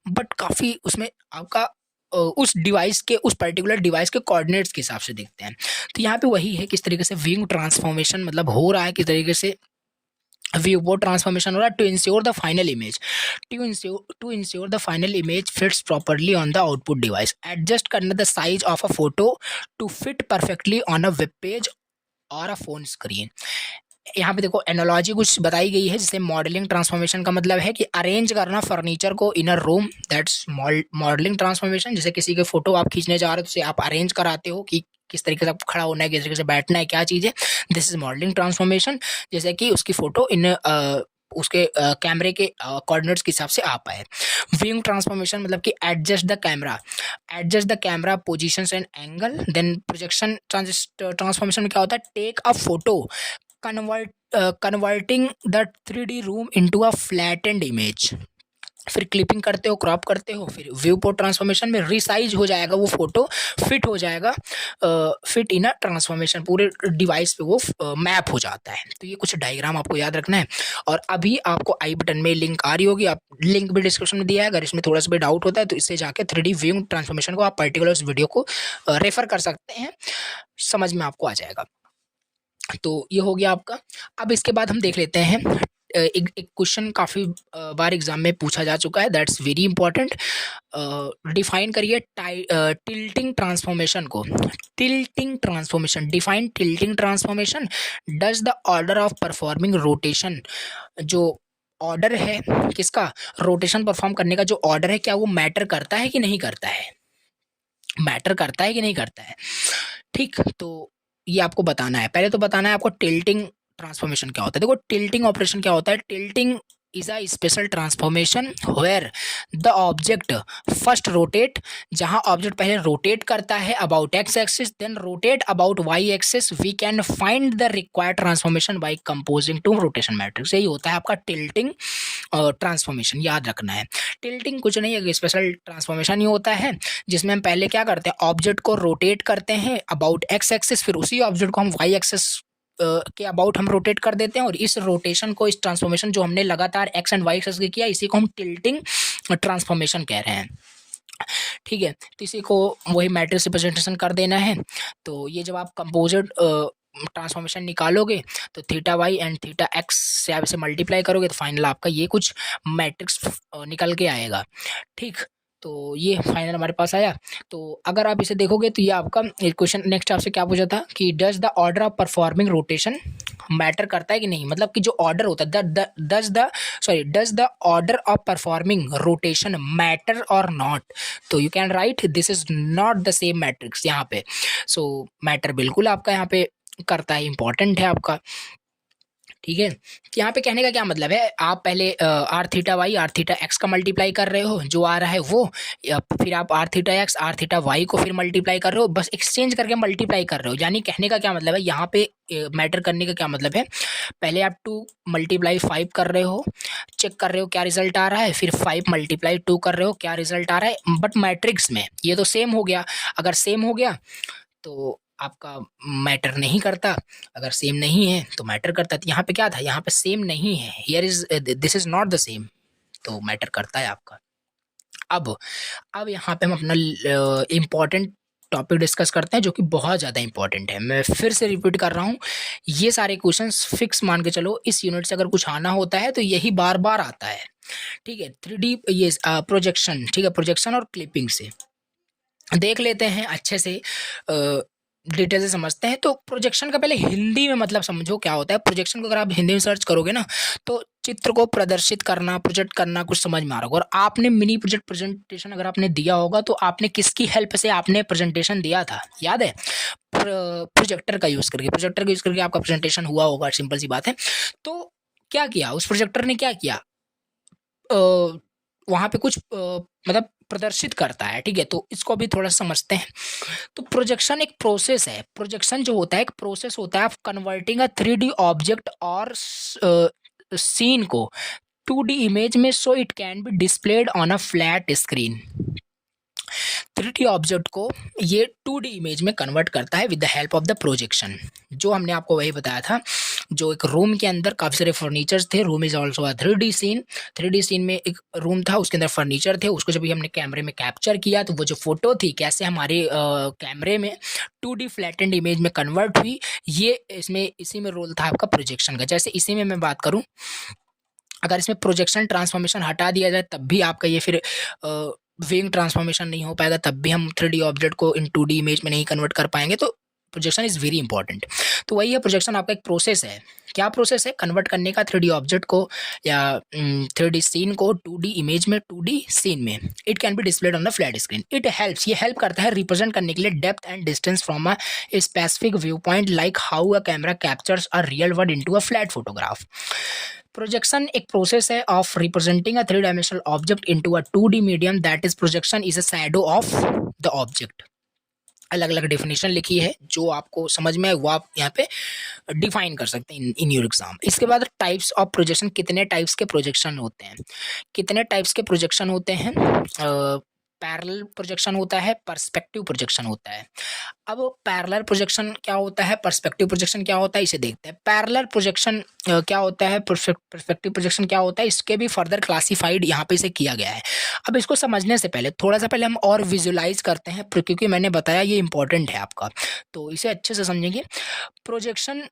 Speaker 1: बट काफ़ी उसमें आपका उस डिवाइस के, उस पर्टिकुलर डिवाइस के कोऑर्डिनेट्स के हिसाब से दिखते हैं। तो यहाँ पे वही है किस तरीके से व्यूइंग ट्रांसफॉर्मेशन मतलब हो रहा है, किस तरीके से व्यू पोर्ट ट्रांसफॉर्मेशन हो रहा है to ensure the final image, to ensure the final image fits properly on the output device. Adjust करना the size of a photo to fit perfectly on a web page और a phone screen. यहाँ पे देखो analogy कुछ बताई गई है, जैसे मॉडलिंग ट्रांसफॉर्मेशन का मतलब है कि अरेंज करना फर्नीचर को in a room, that's modelling transformation. जैसे किसी के फोटो आप खींचने जा रहे हो तो उसे आप अरेंज कराते हो कि किस तरीके से आपको खड़ा होना है, किस तरीके से बैठना है, क्या चीज़ है, दिस इज मॉडलिंग ट्रांसफॉर्मेशन। जैसे कि उसकी फोटो इन उसके कैमरे के कोऑर्डिनेट्स के हिसाब से आ पाए। व्यूइंग ट्रांसफॉर्मेशन मतलब कि adjust the camera positions and angle. Then projection transformation में क्या होता है, take a photo converting the 3D room into a flattened image. फिर क्लिपिंग करते हो, क्रॉप करते हो, फिर व्यू पोर्ट ट्रांसफॉर्मेशन में रिसाइज हो जाएगा वो फोटो, फिट हो जाएगा, फिट इन अ ट्रांसफॉर्मेशन, पूरे डिवाइस पे वो मैप हो जाता है। तो ये कुछ डायग्राम आपको याद रखना है। और अभी आपको आई बटन में लिंक आ रही होगी, आप लिंक भी डिस्क्रिप्शन में दिया है, अगर इसमें थोड़ा सा भी डाउट होता है तो इससे जाके 3D व्यू ट्रांसफॉर्मेशन को आप पर्टिकुलर उस वीडियो को रेफर कर सकते हैं, समझ में आपको आ जाएगा। तो ये हो गया आपका। अब इसके बाद हम देख लेते हैं एक क्वेश्चन काफ़ी बार एग्जाम में पूछा जा चुका है, दैट्स वेरी इंपॉर्टेंट। डिफाइन करिए टिल्टिंग ट्रांसफॉर्मेशन को। Tilting transformation, define tilting transformation. Does the order of performing rotation, जो ऑर्डर है किसका, रोटेशन परफॉर्म करने का जो ऑर्डर है, क्या वो मैटर करता है कि नहीं करता है, मैटर करता है कि नहीं करता है। ठीक, तो ये आपको बताना है। पहले तो बताना है आपको टिल्टिंग ट्रांसफॉर्मेशन क्या होता है। देखो टिल्टिंग ऑपरेशन क्या होता है, tilting is a special transformation where the object first rotate, जहां ऑब्जेक्ट पहले रोटेट करता है about X axis, then rotate about Y axis. We can find the required transformation by composing two rotation matrix. यही होता है आपका tilting transformation, याद रखना है। टिल्टिंग कुछ नहीं है, स्पेशल ट्रांसफॉर्मेशन ही होता है जिसमें हम पहले क्या करते हैं, ऑब्जेक्ट को रोटेट करते हैं अबाउट एक्स एक्सिस, फिर उसी ऑब्जेक्ट को हम वाई एक्सिस के अबाउट हम रोटेट कर देते हैं, और इस रोटेशन को, इस ट्रांसफॉर्मेशन जो हमने लगातार एक्स एंड वाई एक्सिस किया, इसी को हम टिल्टिंग ट्रांसफॉर्मेशन कह रहे हैं। ठीक है, तो इसी को वही मैट्रिक्स रिप्रेजेंटेशन कर देना है। तो ये जब आप कंपोजिट ट्रांसफॉर्मेशन निकालोगे तो theta Y and theta X से आप इसे मल्टीप्लाई करोगे तो फाइनल आपका ये कुछ मैट्रिक्स निकल के आएगा। ठीक, तो ये फाइनल हमारे पास आया। तो अगर आप इसे देखोगे तो ये आपका क्वेश्चन नेक्स्ट आपसे क्या पूछा था कि does the order of performing rotation matter करता है कि नहीं, मतलब कि जो ऑर्डर होता है, does the order of performing rotation matter और नॉट। तो you can write this is not the same matrix यहाँ पे। सो मैटर बिल्कुल आपका यहाँ पे करता है, इंपॉर्टेंट है आपका। ठीक है, तो यहाँ पे कहने का क्या मतलब है, आप पहले R theta Y R theta X का मल्टीप्लाई कर रहे हो, जो आ रहा है वो, फिर आप R theta X R theta Y को फिर मल्टीप्लाई कर रहे हो, बस एक्सचेंज करके मल्टीप्लाई कर रहे हो। यानी कहने का क्या मतलब है, यहाँ पे मैटर करने का क्या मतलब है, पहले आप 2 मल्टीप्लाई 5 कर रहे हो, चेक कर रहे हो क्या रिजल्ट आ रहा है, फिर 5 मल्टीप्लाई 2 कर रहे हो, क्या रिजल्ट आ रहा है, बट मैट्रिक्स में ये तो सेम हो गया। अगर सेम हो गया तो आपका मैटर नहीं करता, अगर सेम नहीं है तो मैटर करता है। तो यहाँ पे क्या था, यहाँ पे सेम नहीं है, here is this is not the same, तो मैटर करता है आपका। अब यहाँ पे हम अपना इम्पॉर्टेंट टॉपिक डिस्कस करते हैं जो कि बहुत ज़्यादा इंपॉर्टेंट है। मैं फिर से रिपीट कर रहा हूँ, ये सारे क्वेश्चंस फिक्स मान के चलो, इस यूनिट से अगर कुछ आना होता है तो यही बार बार आता है। ठीक है, 3D ये प्रोजेक्शन, ठीक है, प्रोजेक्शन और क्लिपिंग से देख लेते हैं अच्छे से, डिटेल से समझते हैं। तो प्रोजेक्शन का पहले हिंदी में मतलब समझो क्या होता है। प्रोजेक्शन को अगर आप हिंदी में सर्च करोगे ना तो चित्र को प्रदर्शित करना, प्रोजेक्ट करना, कुछ समझ में आ रहा होगा। और आपने मिनी प्रोजेक्ट प्रेजेंटेशन अगर आपने दिया होगा तो आपने किसकी हेल्प से आपने प्रेजेंटेशन दिया था, याद है, प्रोजेक्टर का यूज़ करके, प्रोजेक्टर का यूज़ करके आपका प्रेजेंटेशन हुआ होगा, सिंपल सी बात है। तो क्या किया उस प्रोजेक्टर ने, क्या किया, वहाँ पे कुछ मतलब प्रदर्शित करता है। ठीक है, तो इसको अभी थोड़ा समझते हैं। तो प्रोजेक्शन एक प्रोसेस है, प्रोजेक्शन जो होता है एक प्रोसेस होता है of converting a 3D object और सीन को 2D इमेज में, so it can be displayed on a flat screen. 3D object को ये 2D इमेज में कन्वर्ट करता है with the help of the projection. जो हमने आपको वही बताया था, जो एक रूम के अंदर काफ़ी सारे फर्नीचर्स थे, room is also a 3D scene. 3D scene में एक रूम था, उसके अंदर फर्नीचर थे, उसको जब भी हमने कैमरे में कैप्चर किया तो वो जो फोटो थी कैसे हमारे कैमरे में 2D फ्लैटेंड इमेज में कन्वर्ट हुई, ये इसमें इसी में रोल था आपका प्रोजेक्शन का। जैसे इसी में मैं बात करूँ, अगर इसमें प्रोजेक्शन ट्रांसफॉर्मेशन हटा दिया जाए तब भी आपका ये फिर विंग ट्रांसफॉर्मेशन नहीं हो पाएगा, तब भी हम 3D ऑब्जेक्ट को इन 2D इमेज में नहीं कन्वर्ट कर पाएंगे। तो प्रोजेक्शन इज़ वेरी इंपॉर्टेंट। तो वही है, प्रोजेक्शन आपका एक प्रोसेस है। क्या प्रोसेस है, कन्वर्ट करने का 3D ऑब्जेक्ट को या 3D सीन को 2D इमेज में, 2D सीन में। It can be displayed on the flat screen. It helps, ये हेल्प करता है रिप्रेजेंट करने के लिए depth and distance from a specific view point, like how a camera captures a real word into a flat photograph. Projection एक process है of representing a 3 dimensional object into a 2D medium, that is projection is a shadow of the object. अलग अलग definition लिखी है, जो आपको समझ में आए वो आप यहाँ पे डिफाइन कर सकते हैं इन योर एग्जाम। इसके बाद टाइप्स ऑफ प्रोजेक्शन, कितने टाइप्स के प्रोजेक्शन होते हैं, कितने टाइप्स के प्रोजेक्शन होते हैं। पैरेलल प्रोजेक्शन होता है, पर्सपेक्टिव प्रोजेक्शन होता है। अब पैरेलल प्रोजेक्शन क्या होता है, पर्सपेक्टिव प्रोजेक्शन क्या होता है, इसे देखते हैं। पैरेलल प्रोजेक्शन क्या होता है, पर्सपेक्टिव प्रोजेक्शन क्या होता है, इसके भी फर्दर क्लासिफाइड यहाँ पे इसे किया गया है। अब इसको समझने से पहले थोड़ा सा पहले हम और विजुलाइज करते हैं, क्योंकि मैंने बताया ये इंपॉर्टेंट है आपका, तो इसे अच्छे से समझेंगे। प्रोजेक्शन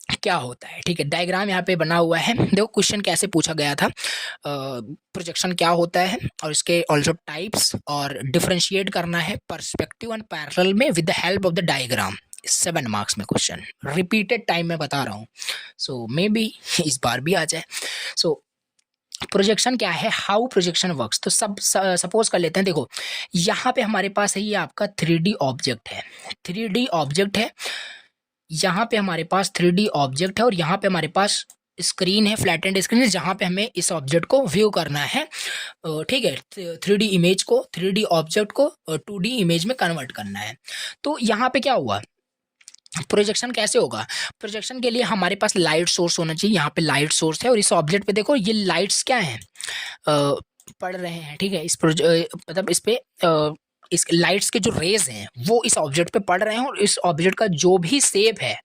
Speaker 1: क्या होता है, ठीक है। डायग्राम यहाँ पे बना हुआ है, देखो क्वेश्चन कैसे पूछा गया था, प्रोजेक्शन क्या होता है और इसके ऑल्सो टाइप्स, और डिफरेंशिएट करना है पर्सपेक्टिव एंड पैरेलल में with the help of the diagram. 7 marks में क्वेश्चन, रिपीटेड टाइम में बता रहा हूँ, सो मे बी इस बार भी आ जाए। सो प्रोजेक्शन क्या है, हाउ प्रोजेक्शन वर्क्स, तो सब सपोज कर लेते हैं। देखो यहाँ पे हमारे पास है, ये आपका 3D ऑब्जेक्ट है, 3D ऑब्जेक्ट है, यहाँ पे हमारे पास 3D ऑब्जेक्ट है, और यहाँ पे हमारे पास स्क्रीन है, फ्लैटेंड स्क्रीन है, जहाँ पे हमें इस ऑब्जेक्ट को व्यू करना है, ठीक है। 3D इमेज को, 3D ऑब्जेक्ट को 2D इमेज में कन्वर्ट करना है। तो यहाँ पे क्या हुआ, प्रोजेक्शन कैसे होगा, प्रोजेक्शन के लिए हमारे पास लाइट सोर्स होना चाहिए, यहाँ पे लाइट सोर्स है, और इस ऑब्जेक्ट पे देखो ये लाइट्स क्या हैं, पड़ रहे हैं, ठीक है। मतलब इस पे इस लाइट्स के जो रेज हैं वो इस ऑब्जेक्ट पे पड़ रहे हैं, और इस ऑब्जेक्ट का जो भी शेप है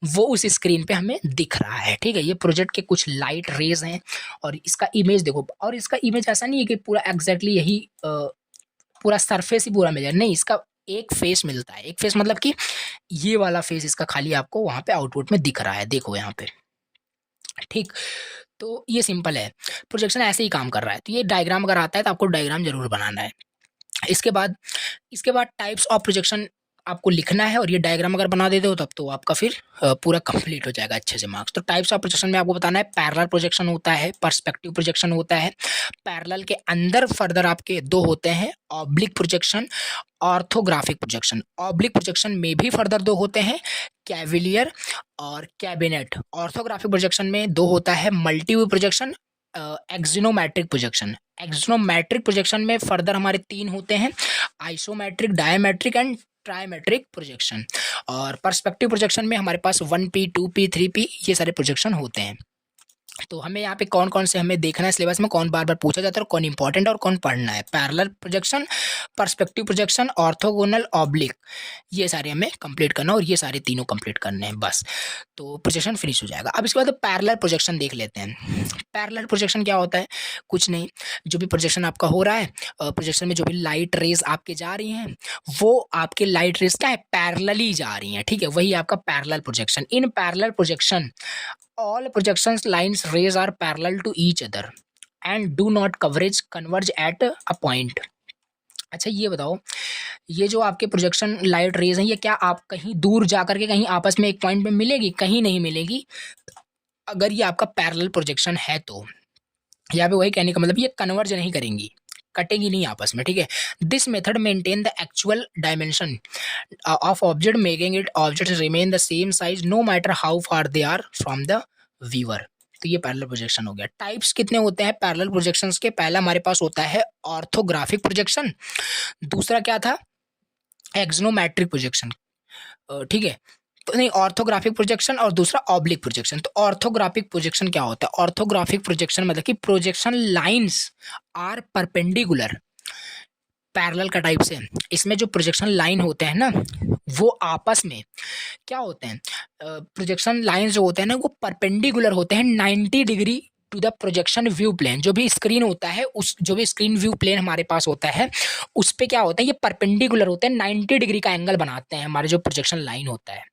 Speaker 1: वो उस स्क्रीन पे हमें दिख रहा है, ठीक है। ये प्रोजेक्ट के कुछ लाइट रेज हैं, और इसका इमेज देखो, और इसका इमेज ऐसा नहीं है कि पूरा एग्जैक्टली यही पूरा सरफेस ही पूरा मिल जाए, नहीं, इसका एक फेस मिलता है। एक फेस मतलब कि ये वाला फेस इसका खाली आपको वहां पे आउटपुट में दिख रहा है, देखो यहाँ पे, ठीक। तो ये सिंपल है, प्रोजेक्शन ऐसे ही काम कर रहा है। तो ये डायग्राम अगर आता है तो आपको डायग्राम जरूर बनाना है। इसके बाद टाइप्स ऑफ प्रोजेक्शन आपको लिखना है, और ये डायग्राम अगर बना देते हो तब तो आपका फिर पूरा कंप्लीट हो जाएगा अच्छे से मार्क्स। तो टाइप्स ऑफ प्रोजेक्शन में आपको बताना है, पैरेलल प्रोजेक्शन होता है, पर्सपेक्टिव प्रोजेक्शन होता है, पैरेलल के अंदर फर्दर आपके 2 होते हैं, oblique projection, orthographic projection. Oblique projection में भी फर्दर 2 होते हैं, कैविलियर और कैबिनेट। ऑर्थोग्राफिक प्रोजेक्शन में 2 होता है, multi view projection, axonometric projection. Axonometric projection में फर्दर हमारे 3 होते हैं, isometric, diametric and trimetric projection. और पर्सपेक्टिव प्रोजेक्शन में हमारे पास 1P, 2P, 3P ये सारे प्रोजेक्शन होते हैं। तो हमें यहाँ पे कौन कौन से हमें देखना है सिलेबस में, कौन बार बार पूछा जाता है और कौन इंपॉर्टेंट और कौन पढ़ना है। Parallel projection, perspective projection, orthogonal, oblique, ये सारे हमें कंप्लीट करना है, और ये सारे तीनों कंप्लीट करने हैं बस, तो प्रोजेक्शन फिनिश हो जाएगा। अब इसके बाद पैरेलल प्रोजेक्शन देख लेते हैं। पैरेलल प्रोजेक्शन क्या होता है, कुछ नहीं, जो भी प्रोजेक्शन आपका हो रहा है, प्रोजेक्शन में जो भी लाइट रेज आपके जा रही हैं, वो आपके लाइट रेज क्या है, पैरेलली जा रही हैं, ठीक है, वही आपका parallel projection. In parallel projection all projections lines rays are parallel to each other and do not converge at a point। अच्छा ये बताओ, ये जो आपके प्रोजेक्शन लाइट रेज हैं, ये क्या आप कहीं दूर जाकर के कहीं आपस में एक पॉइंट पे मिलेगी, कहीं नहीं मिलेगी, अगर ये आपका पैरेलल प्रोजेक्शन है तो। यहाँ पे वही कहने का मतलब, ये कन्वर्ज नहीं करेंगी, कटेंगी नहीं आपस में, ठीक है। This method maintain the actual dimension of object, making it object remain the same size no matter how far they are from the viewer. तो ये पैरेलल प्रोजेक्शन हो गया। टाइप्स कितने होते हैं पैरेलल प्रोजेक्शंस के, पहला हमारे पास होता है ऑर्थोग्राफिक प्रोजेक्शन, दूसरा क्या था, एक्सोनोमेट्रिक प्रोजेक्शन, ठीक है। तो नहीं, ऑर्थोग्राफिक प्रोजेक्शन और दूसरा ऑब्लिक प्रोजेक्शन। तो ऑर्थोग्राफिक प्रोजेक्शन क्या होता है, ऑर्थोग्राफिक प्रोजेक्शन मतलब कि projection lines are perpendicular, parallel का टाइप से, इसमें जो प्रोजेक्शन लाइन होते हैं ना वो आपस में क्या होते हैं, प्रोजेक्शन लाइन जो होते हैं ना वो परपेंडिकुलर होते हैं 90 degree to the projection view plane. जो भी स्क्रीन होता है, उस जो भी स्क्रीन व्यू प्लेन हमारे पास होता है उस पे क्या होता है, ये परपेंडिकुलर होते हैं, 90 डिग्री का एंगल बनाते हैं हमारे जो प्रोजेक्शन लाइन होता है।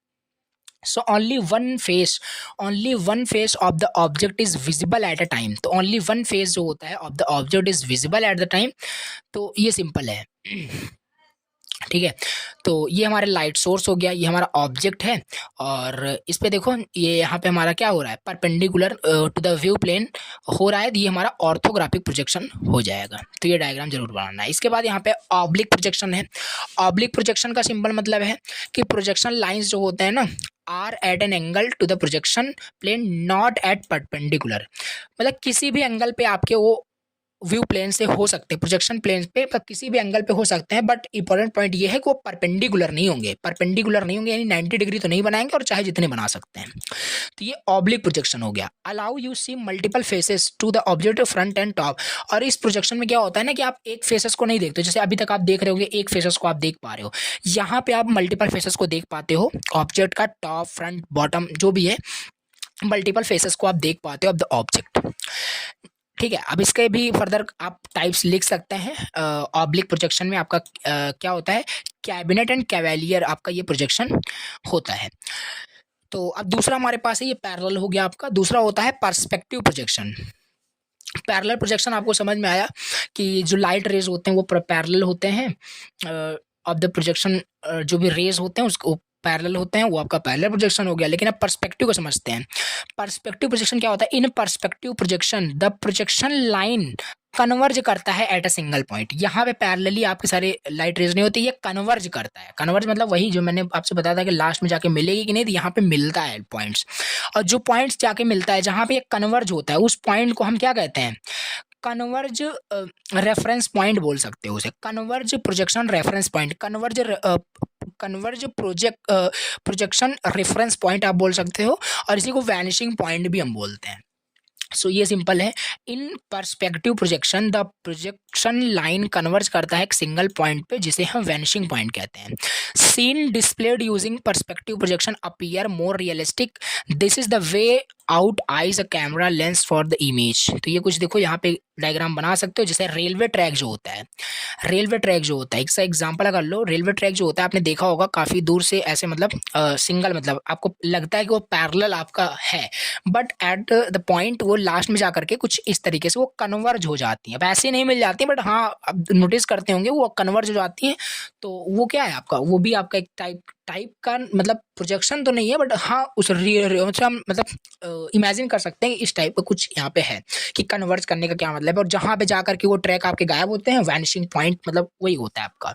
Speaker 1: So only one face of the object is visible at a time। तो only one face जो होता है of the object is visible at the time। तो ये सिंपल है, ठीक है। तो ये हमारे लाइट सोर्स हो गया, ये हमारा ऑब्जेक्ट है, और इस पे देखो ये यहाँ पे हमारा क्या हो रहा है, perpendicular to the view plane हो रहा है, ये हमारा ऑर्थोग्राफिक प्रोजेक्शन हो जाएगा। तो ये डायग्राम जरूर बनाना है। इसके बाद यहाँ पे ऑब्लिक प्रोजेक्शन है। ऑब्लिक प्रोजेक्शन का सिंपल मतलब है कि प्रोजेक्शन लाइन्स जो होते हैं ना are at an angle to the projection plane not at perpendicular, मतलब किसी भी एंगल पे आपके वो व्यू प्लेन से हो सकते हैं, प्रोजेक्शन प्लेन पे पर किसी भी एंगल पे हो सकते हैं, बट इंपॉर्टेंट पॉइंट ये है कि वो परपेंडिकुलर नहीं होंगे, यानी 90 डिग्री तो नहीं बनाएंगे, और चाहे जितने बना सकते हैं। तो ये ऑब्लिक प्रोजेक्शन हो गया। Allow you see multiple faces to the object front and top. और इस प्रोजेक्शन में क्या होता है ना कि आप एक फेसेस को नहीं देखते, जैसे अभी तक आप देख रहे होगे एक फेसेस को आप देख पा रहे हो, यहाँ पे आप मल्टीपल फेसेस को देख पाते हो, ऑब्जेक्ट का टॉप, फ्रंट, बॉटम जो भी है, मल्टीपल फेसेस को आप देख पाते हो ऑफ द ऑब्जेक्ट, ठीक है। अब इसके भी फर्दर आप टाइप्स लिख सकते हैं। ऑब्लिक प्रोजेक्शन में आपका क्या होता है, कैबिनेट एंड कैवेलियर आपका ये प्रोजेक्शन होता है। तो अब दूसरा हमारे पास है, ये पैरेलल हो गया आपका। दूसरा होता है पर्सपेक्टिव प्रोजेक्शन। पैरेलल प्रोजेक्शन आपको समझ में आया कि जो लाइट रेज होते हैं वो पैरेलल होते हैं ऑफ द प्रोजेक्शन, जो भी रेज होते हैं उसको पैरेलल होते हैं, वो आपका पैरेलल प्रोजेक्शन हो गया। लेकिन अब पर्सपेक्टिव को समझते हैं। पर्सपेक्टिव प्रोजेक्शन क्या होता है? In perspective projection the projection line converge करता है एट अ सिंगल पॉइंट। यहाँ पे पैरेलली आपके सारे लाइट रेज नहीं होते, ये कन्वर्ज करता है। कन्वर्ज मतलब वही जो मैंने आपसे बताया था कि लास्ट में जाके मिलेगी कि नहीं, तो यहाँ पे मिलता है पॉइंट्स। और जो पॉइंट्स जाके मिलता है, जहाँ पे ये कन्वर्ज होता है, उस पॉइंट को हम क्या कहते हैं? कन्वर्ज रेफरेंस पॉइंट बोल सकते हो उसे। Converge projection reference point, converge projection reference point आप बोल सकते हो, और इसी को वैनिशिंग पॉइंट भी हम बोलते हैं। सो ये सिंपल है। In perspective projection the projection line converge करता है एक सिंगल पॉइंट पे, जिसे हम वैनिशिंग पॉइंट कहते हैं। Scene displayed using perspective projection appear more realistic. This is the way out eyes a camera lens for the image. तो ये कुछ देखो यहाँ पे डायग्राम बना सकते हो, जैसे रेलवे ट्रैक जो होता है, रेलवे ट्रैक जो होता है, एक सा एग्जांपल अगर लो, रेलवे ट्रैक जो होता है आपने देखा होगा काफ़ी दूर से ऐसे, मतलब सिंगल, मतलब आपको लगता है कि वो पैरेलल आपका है, बट एट द पॉइंट वो लास्ट में जाकर के कुछ इस तरीके से वो कन्वर्ज हो जाती हैं। अब ऐसे नहीं मिल जाती, बट हाँ अब नोटिस करते होंगे वो कन्वर्ज हो जाती हैं। तो वो क्या है आपका? वो भी आपका एक टाइप का, मतलब प्रोजेक्शन तो नहीं है, बट हाँ उस मतलब इमेजिन कर सकते हैं कि इस टाइप का कुछ यहाँ पे है कि कन्वर्ज करने का क्या मतलब है। और जहाँ पे जाकर के वो ट्रैक आपके गायब होते हैं, वैनिशिंग पॉइंट मतलब वही होता है आपका।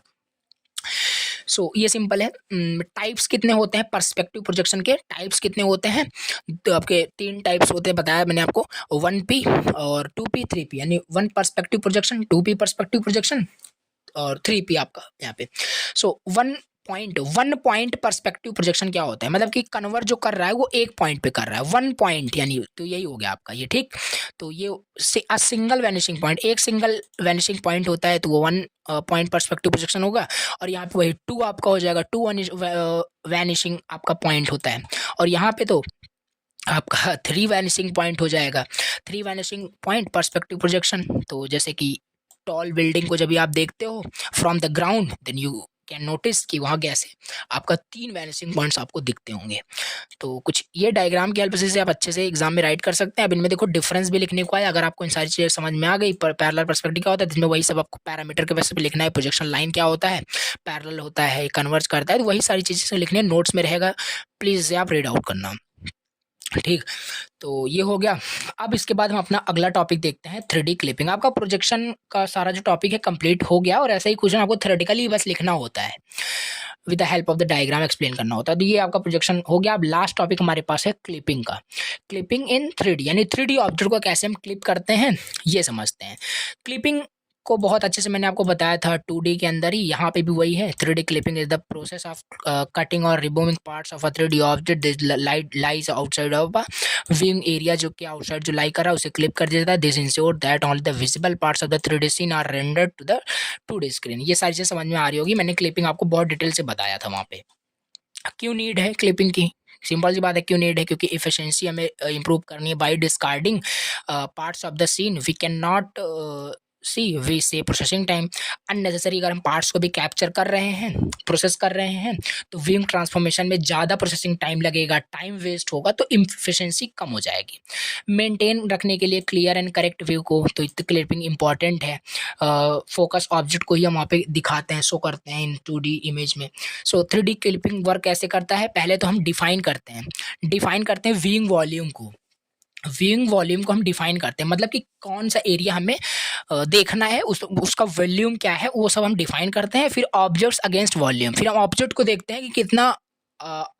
Speaker 1: सो ये सिंपल है। टाइप्स कितने होते हैं पर्सपेक्टिव प्रोजेक्शन के? टाइप्स कितने होते हैं? तो आपके 3 टाइप्स होते हैं, बताया मैंने आपको, 1P और 2P 3P, यानी 1 perspective projection, 2P perspective projection और 3P आपका यहाँ पे। So one point perspective projection क्या होता है? मतलब कि कन्वर्ट जो कर रहा है वो एक पॉइंट पे कर रहा है, 1 पॉइंट, यानी तो यही हो गया आपका ये, ठीक। तो ये सिंगल वैनिशिंग पॉइंट, एक सिंगल वैनिशिंग पॉइंट होता है, तो वो 1 पॉइंट पर्सपेक्टिव प्रोजेक्शन होगा। और यहाँ पे वही 2 आपका हो जाएगा, 2 वैनिशिंग आपका पॉइंट होता है। और यहाँ पे तो आपका 3 वैनिशिंग पॉइंट हो जाएगा, 3 वैनिशिंग पॉइंट पर्सपेक्टिव प्रोजेक्शन। तो जैसे कि टॉल बिल्डिंग को जब भी आप देखते हो from the ground, then you can notice कि वहाँ कैसे आपका 3 वैनिशिंग पॉइंट्स आपको दिखते होंगे। तो कुछ ये डायग्राम की हेल्प से आप अच्छे से एग्जाम में राइट कर सकते हैं। अब इनमें देखो डिफरेंस भी लिखने को है। अगर आपको इन सारी चीज़ें समझ में आ गई, पैरेलल पर्सपेक्टिव क्या होता है, जिसमें वही सब आपको पैरामीटर के वैसे पे लिखना है। प्रोजेक्शन लाइन क्या होता है, पैरेलल होता है, कन्वर्ज करता है, तो वही सारी चीज़ें लिखनी है, नोट्स में रहेगा, प्लीज़ आप रीड आउट करना, ठीक। तो ये हो गया। अब इसके बाद हम अपना अगला टॉपिक देखते हैं, 3D क्लिपिंग। आपका प्रोजेक्शन का सारा जो टॉपिक है कंप्लीट हो गया, और ऐसा ही क्वेश्चन आपको थ्योरेटिकली बस लिखना होता है, with the help of the diagram explain करना होता है। तो ये आपका प्रोजेक्शन हो गया। अब लास्ट टॉपिक हमारे पास है क्लिपिंग का। क्लिपिंग इन 3D, यानी 3D ऑब्जेक्ट को कैसे हम क्लिप करते हैं ये समझते हैं। क्लिपिंग को बहुत अच्छे से मैंने आपको बताया था 2D के अंदर ही, यहाँ पे भी वही है। 3D clipping is the process of cutting और removing parts of a 3D object this lies outside of a viewing area, जो कि आउटसाइड जो लाई कर रहा है उसे क्लिप कर देता है। This ensure that only the visible parts of the 3D scene are rendered to the 2D screen. ये सारी चीज़ें समझ में आ रही होगी, मैंने क्लिपिंग आपको बहुत डिटेल से बताया था वहाँ पे। क्यों नीड है क्लिपिंग की? सिंपल सी बात है, क्यों नीड है? क्योंकि इफिशिएंसी हमें इंप्रूव करनी है। By discarding parts of the scene we can not we save processing time. Unnecessary अगर हम पार्ट्स को भी कैप्चर कर रहे हैं, प्रोसेस कर रहे हैं, तो व्यूइंग ट्रांसफॉर्मेशन में ज़्यादा प्रोसेसिंग टाइम लगेगा, टाइम वेस्ट होगा, तो इफिशिएंसी कम हो जाएगी। मेंटेन रखने के लिए क्लियर एंड करेक्ट व्यू को, तो क्लिपिंग इंपॉर्टेंट है। फोकस ऑब्जेक्ट को ही हम वहाँ पे दिखाते हैं, शो करते हैं इन 2D इमेज में। सो 3D क्लिपिंग वर्क कैसे करता है? पहले तो हम डिफाइन करते हैं व्यूइंग वॉल्यूम को। व्यूइंग वॉल्यूम को हम डिफाइन करते हैं, मतलब कि कौन सा एरिया हमें देखना है, उसका वॉल्यूम क्या है, वो सब हम डिफाइन करते हैं। फिर ऑब्जेक्ट्स अगेंस्ट वॉल्यूम, फिर हम ऑब्जेक्ट को देखते हैं कि कितना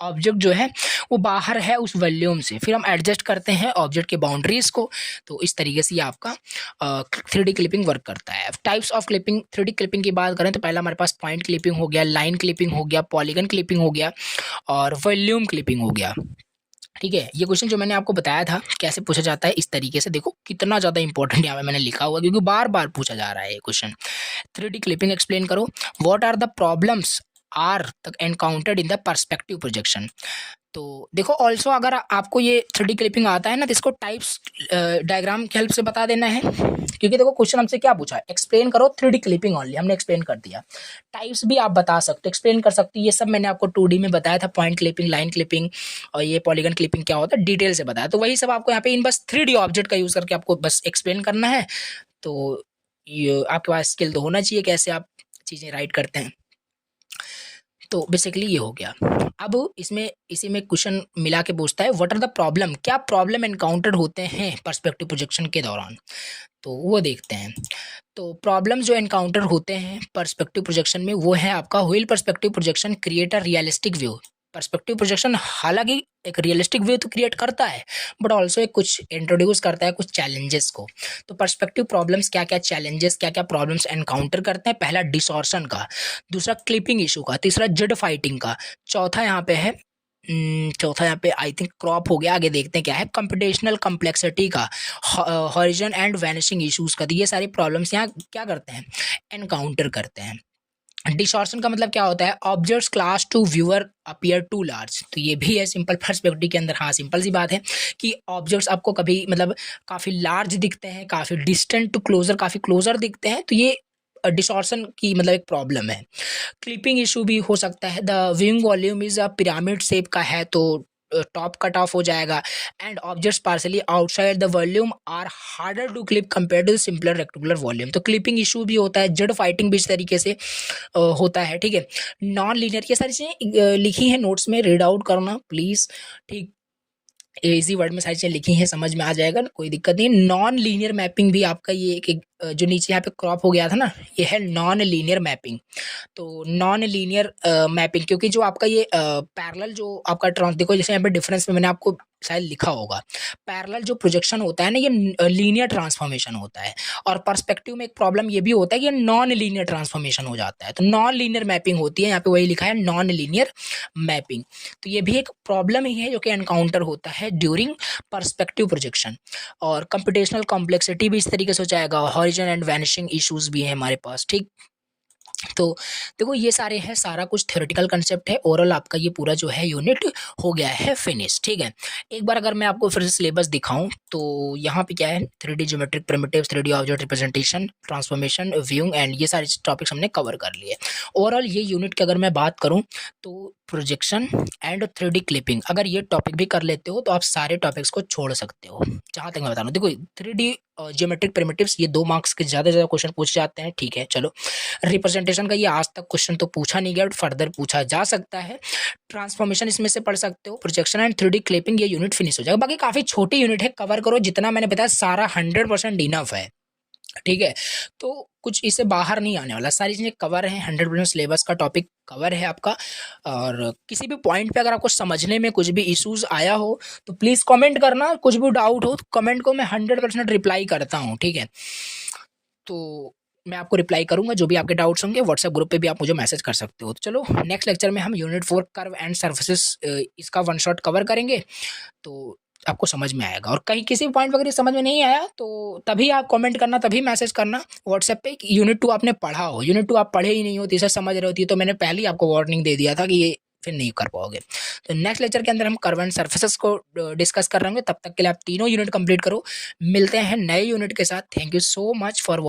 Speaker 1: ऑब्जेक्ट जो है वो बाहर है उस वॉल्यूम से, फिर हम एडजस्ट करते हैं ऑब्जेक्ट के बाउंड्रीज को। तो इस तरीके से ये आपका 3D क्लिपिंग वर्क करता है। Types of clipping, 3D clipping की बात करें तो पहला हमारे पास पॉइंट क्लिपिंग हो गया, लाइन क्लिपिंग हो गया, पॉलीगन क्लिपिंग हो गया, और वॉल्यूम क्लिपिंग हो गया, ठीक है। ये क्वेश्चन जो मैंने आपको बताया था कैसे पूछा जाता है, इस तरीके से देखो कितना ज़्यादा इंपॉर्टेंट यहाँ पे मैंने लिखा हुआ, क्योंकि बार बार पूछा जा रहा है ये क्वेश्चन। 3D क्लिपिंग एक्सप्लेन करो। What are the problems are encountered in the perspective projection. तो देखो ऑल्सो अगर आपको ये 3D क्लिपिंग आता है ना, तो इसको टाइप्स डायग्राम की हेल्प से बता देना है, क्योंकि देखो क्वेश्चन हमसे क्या पूछा है, एक्सप्लेन करो 3D क्लिपिंग ओनली, हमने एक्सप्लेन कर दिया। टाइप्स भी आप बता सकते हो, एक्सप्लेन कर सकते हो, ये सब मैंने आपको 2D में बताया था, पॉइंट क्लिपिंग, लाइन क्लिपिंग और ये पॉलीगन क्लिपिंग क्या होता है डिटेल से बताया, तो वही सब आपको यहाँ पे इन बस 3D ऑब्जेक्ट का यूज करके आपको बस एक्सप्लेन करना है। तो ये आपके पास स्किल तो होना चाहिए कैसे आप चीज़ें राइट करते हैं। तो बेसिकली ये हो गया। अब इसमें इसी में क्वेश्चन मिला के पूछता है व्हाट आर द प्रॉब्लम, क्या प्रॉब्लम एनकाउंटर होते हैं पर्सपेक्टिव प्रोजेक्शन के दौरान, तो वो देखते हैं। तो प्रॉब्लम जो एनकाउंटर होते हैं पर्सपेक्टिव प्रोजेक्शन में वो है आपका wheel perspective projection create a realistic view. Perspective projection हालांकि एक रियलिस्टिक व्यू तो क्रिएट करता है, बट ऑल्सो एक कुछ इंट्रोड्यूस करता है कुछ चैलेंजेस को। तो पर्सपेक्टिव प्रॉब्लम्स क्या क्या चैलेंजेस, क्या क्या प्रॉब्लम्स एनकाउंटर करते हैं, पहला डिसॉर्शन का, दूसरा क्लिपिंग इशू का, तीसरा जिड फाइटिंग का, चौथा यहाँ पे है चौथा यहाँ पे आई थिंक क्रॉप हो गया, आगे देखते हैं क्या है, कंप्यूटेशनल कम्प्लेक्सिटी का, हॉरिजन एंड वैनिशिंग इश्यूज का। तो ये सारी प्रॉब्लम्स यहाँ क्या करते हैं, एनकाउंटर करते हैं। डिसॉर्शन का मतलब क्या होता है, objects close to viewer appear too large. तो ये भी है सिंपल पर्सपेक्टिव के अंदर, हाँ सिंपल सी बात है कि ऑब्जेक्ट्स आपको कभी मतलब काफ़ी लार्ज दिखते हैं, काफ़ी डिस्टेंट टू क्लोजर, काफ़ी क्लोजर दिखते हैं, तो ये डिसॉर्शन की मतलब एक प्रॉब्लम है। क्लिपिंग इशू भी हो सकता है, the viewing volume is a pyramid shape का है तो टॉप कट ऑफ हो जाएगा, and objects partly outside the volume are harder to clip compare to simpler rectangular volume. तो क्लिपिंग इशू भी होता है, जेड फाइटिंग भी इस तरीके से होता है, ठीक है। नॉन लीनियर, ये सारी चीज़ें लिखी हैं नोट्स में, रीड आउट करना प्लीज़, ठीक। इजी वर्ड में सारी चीज़ें लिखी हैं, समझ में आ जाएगा, कोई दिक्कत नहीं। नॉन लीनियर मैपिंग भी आपका ये एक जो नीचे यहाँ पे क्रॉप हो गया था ना, ये है नॉन लीनियर मैपिंग। तो नॉन लीनियर मैपिंग, क्योंकि जो आपका ये पैरेलल जो आपका देखो जैसे यहाँ पे डिफरेंस में मैंने आपको शायद लिखा होगा, पैरेलल जो प्रोजेक्शन होता है ना ये लीनियर ट्रांसफॉर्मेशन होता है, और पर्सपेक्टिव में एक प्रॉब्लम ये भी होता है कि ये नॉन लीनियर ट्रांसफॉर्मेशन हो जाता है। तो नॉन लीनियर मैपिंग होती है, यहाँ पे वही लिखा है नॉन लीनियर मैपिंग। तो ये भी एक प्रॉब्लम ही है जो कि एनकाउंटर होता है ड्यूरिंग पर्सपेक्टिव प्रोजेक्शन। और कंप्यूटेशनल कॉम्प्लेक्सिटी भी इस तरीके से हो जाएगा, हॉरिजन एंड वैनिशिंग इश्यूज भी है हमारे पास, ठीक। तो देखो ये सारे हैं, सारा कुछ थ्योरेटिकल कंसेप्ट है, ओवरऑल आपका ये पूरा जो है यूनिट हो गया है फिनिश, ठीक है। एक बार अगर मैं आपको फिर से सिलेबस दिखाऊं तो यहाँ पे क्या है, 3D geometric primitives, 3D object representation, transformation, viewing and ये सारे टॉपिक्स हमने कवर कर लिए। ओवरऑल ये यूनिट की अगर मैं बात करूँ तो प्रोजेक्शन एंड 3D क्लिपिंग, अगर ये टॉपिक भी कर लेते हो तो आप सारे टॉपिक्स को छोड़ सकते हो, जहाँ तक मैं बता रहा हूँ। देखो 3D ज्योमेट्रिक प्रिमिटिव्स ये 2 मार्क्स के ज़्यादा क्वेश्चन पूछे जाते हैं, ठीक है चलो। रिप्रेजेंटेशन का ये आज तक क्वेश्चन तो पूछा नहीं गया, बट फर्दर पूछा जा सकता है। ट्रांसफॉर्मेशन इसमें से पढ़ सकते हो, प्रोजेक्शन एंड 3D क्लिपिंग ये यूनिट फिनिश हो जाएगा। बाकी काफ़ी छोटी यूनिट है, कवर करो जितना मैंने बताया, सारा 100% इनफ है, ठीक है। तो कुछ इससे बाहर नहीं आने वाला, सारी चीज़ें कवर हैं, 100% सिलेबस का टॉपिक कवर है आपका। और किसी भी पॉइंट पे अगर आपको समझने में कुछ भी इश्यूज आया हो तो प्लीज़ कमेंट करना, कुछ भी डाउट हो तो कमेंट को मैं 100% रिप्लाई करता हूँ, ठीक है। तो मैं आपको रिप्लाई करूँगा, जो भी आपके डाउट्स होंगे व्हाट्सएप ग्रुप पे भी आप मुझे मैसेज कर सकते हो। तो चलो नेक्स्ट लेक्चर में हम यूनिट 4 कर्व एंड सर्फेसेस इसका वन शॉट कवर करेंगे, तो आपको समझ में आएगा। और कहीं किसी पॉइंट वगैरह समझ में नहीं आया तो तभी आप कमेंट करना, तभी मैसेज करना व्हाट्सएप पे कि यूनिट 2 आपने पढ़ा हो, यूनिट 2 आप पढ़े ही नहीं हो, तीसरा समझ रहे होती तो मैंने पहले ही आपको वार्निंग दे दिया था कि ये फिर नहीं कर पाओगे। तो नेक्स्ट लेक्चर के अंदर हम कर्व एंड सर्फेसेस को डिस्कस कर रहे होंगे, तब तक के लिए आप तीनों यूनिट कंप्लीट करो। मिलते हैं नए यूनिट के साथ। Thank you so much for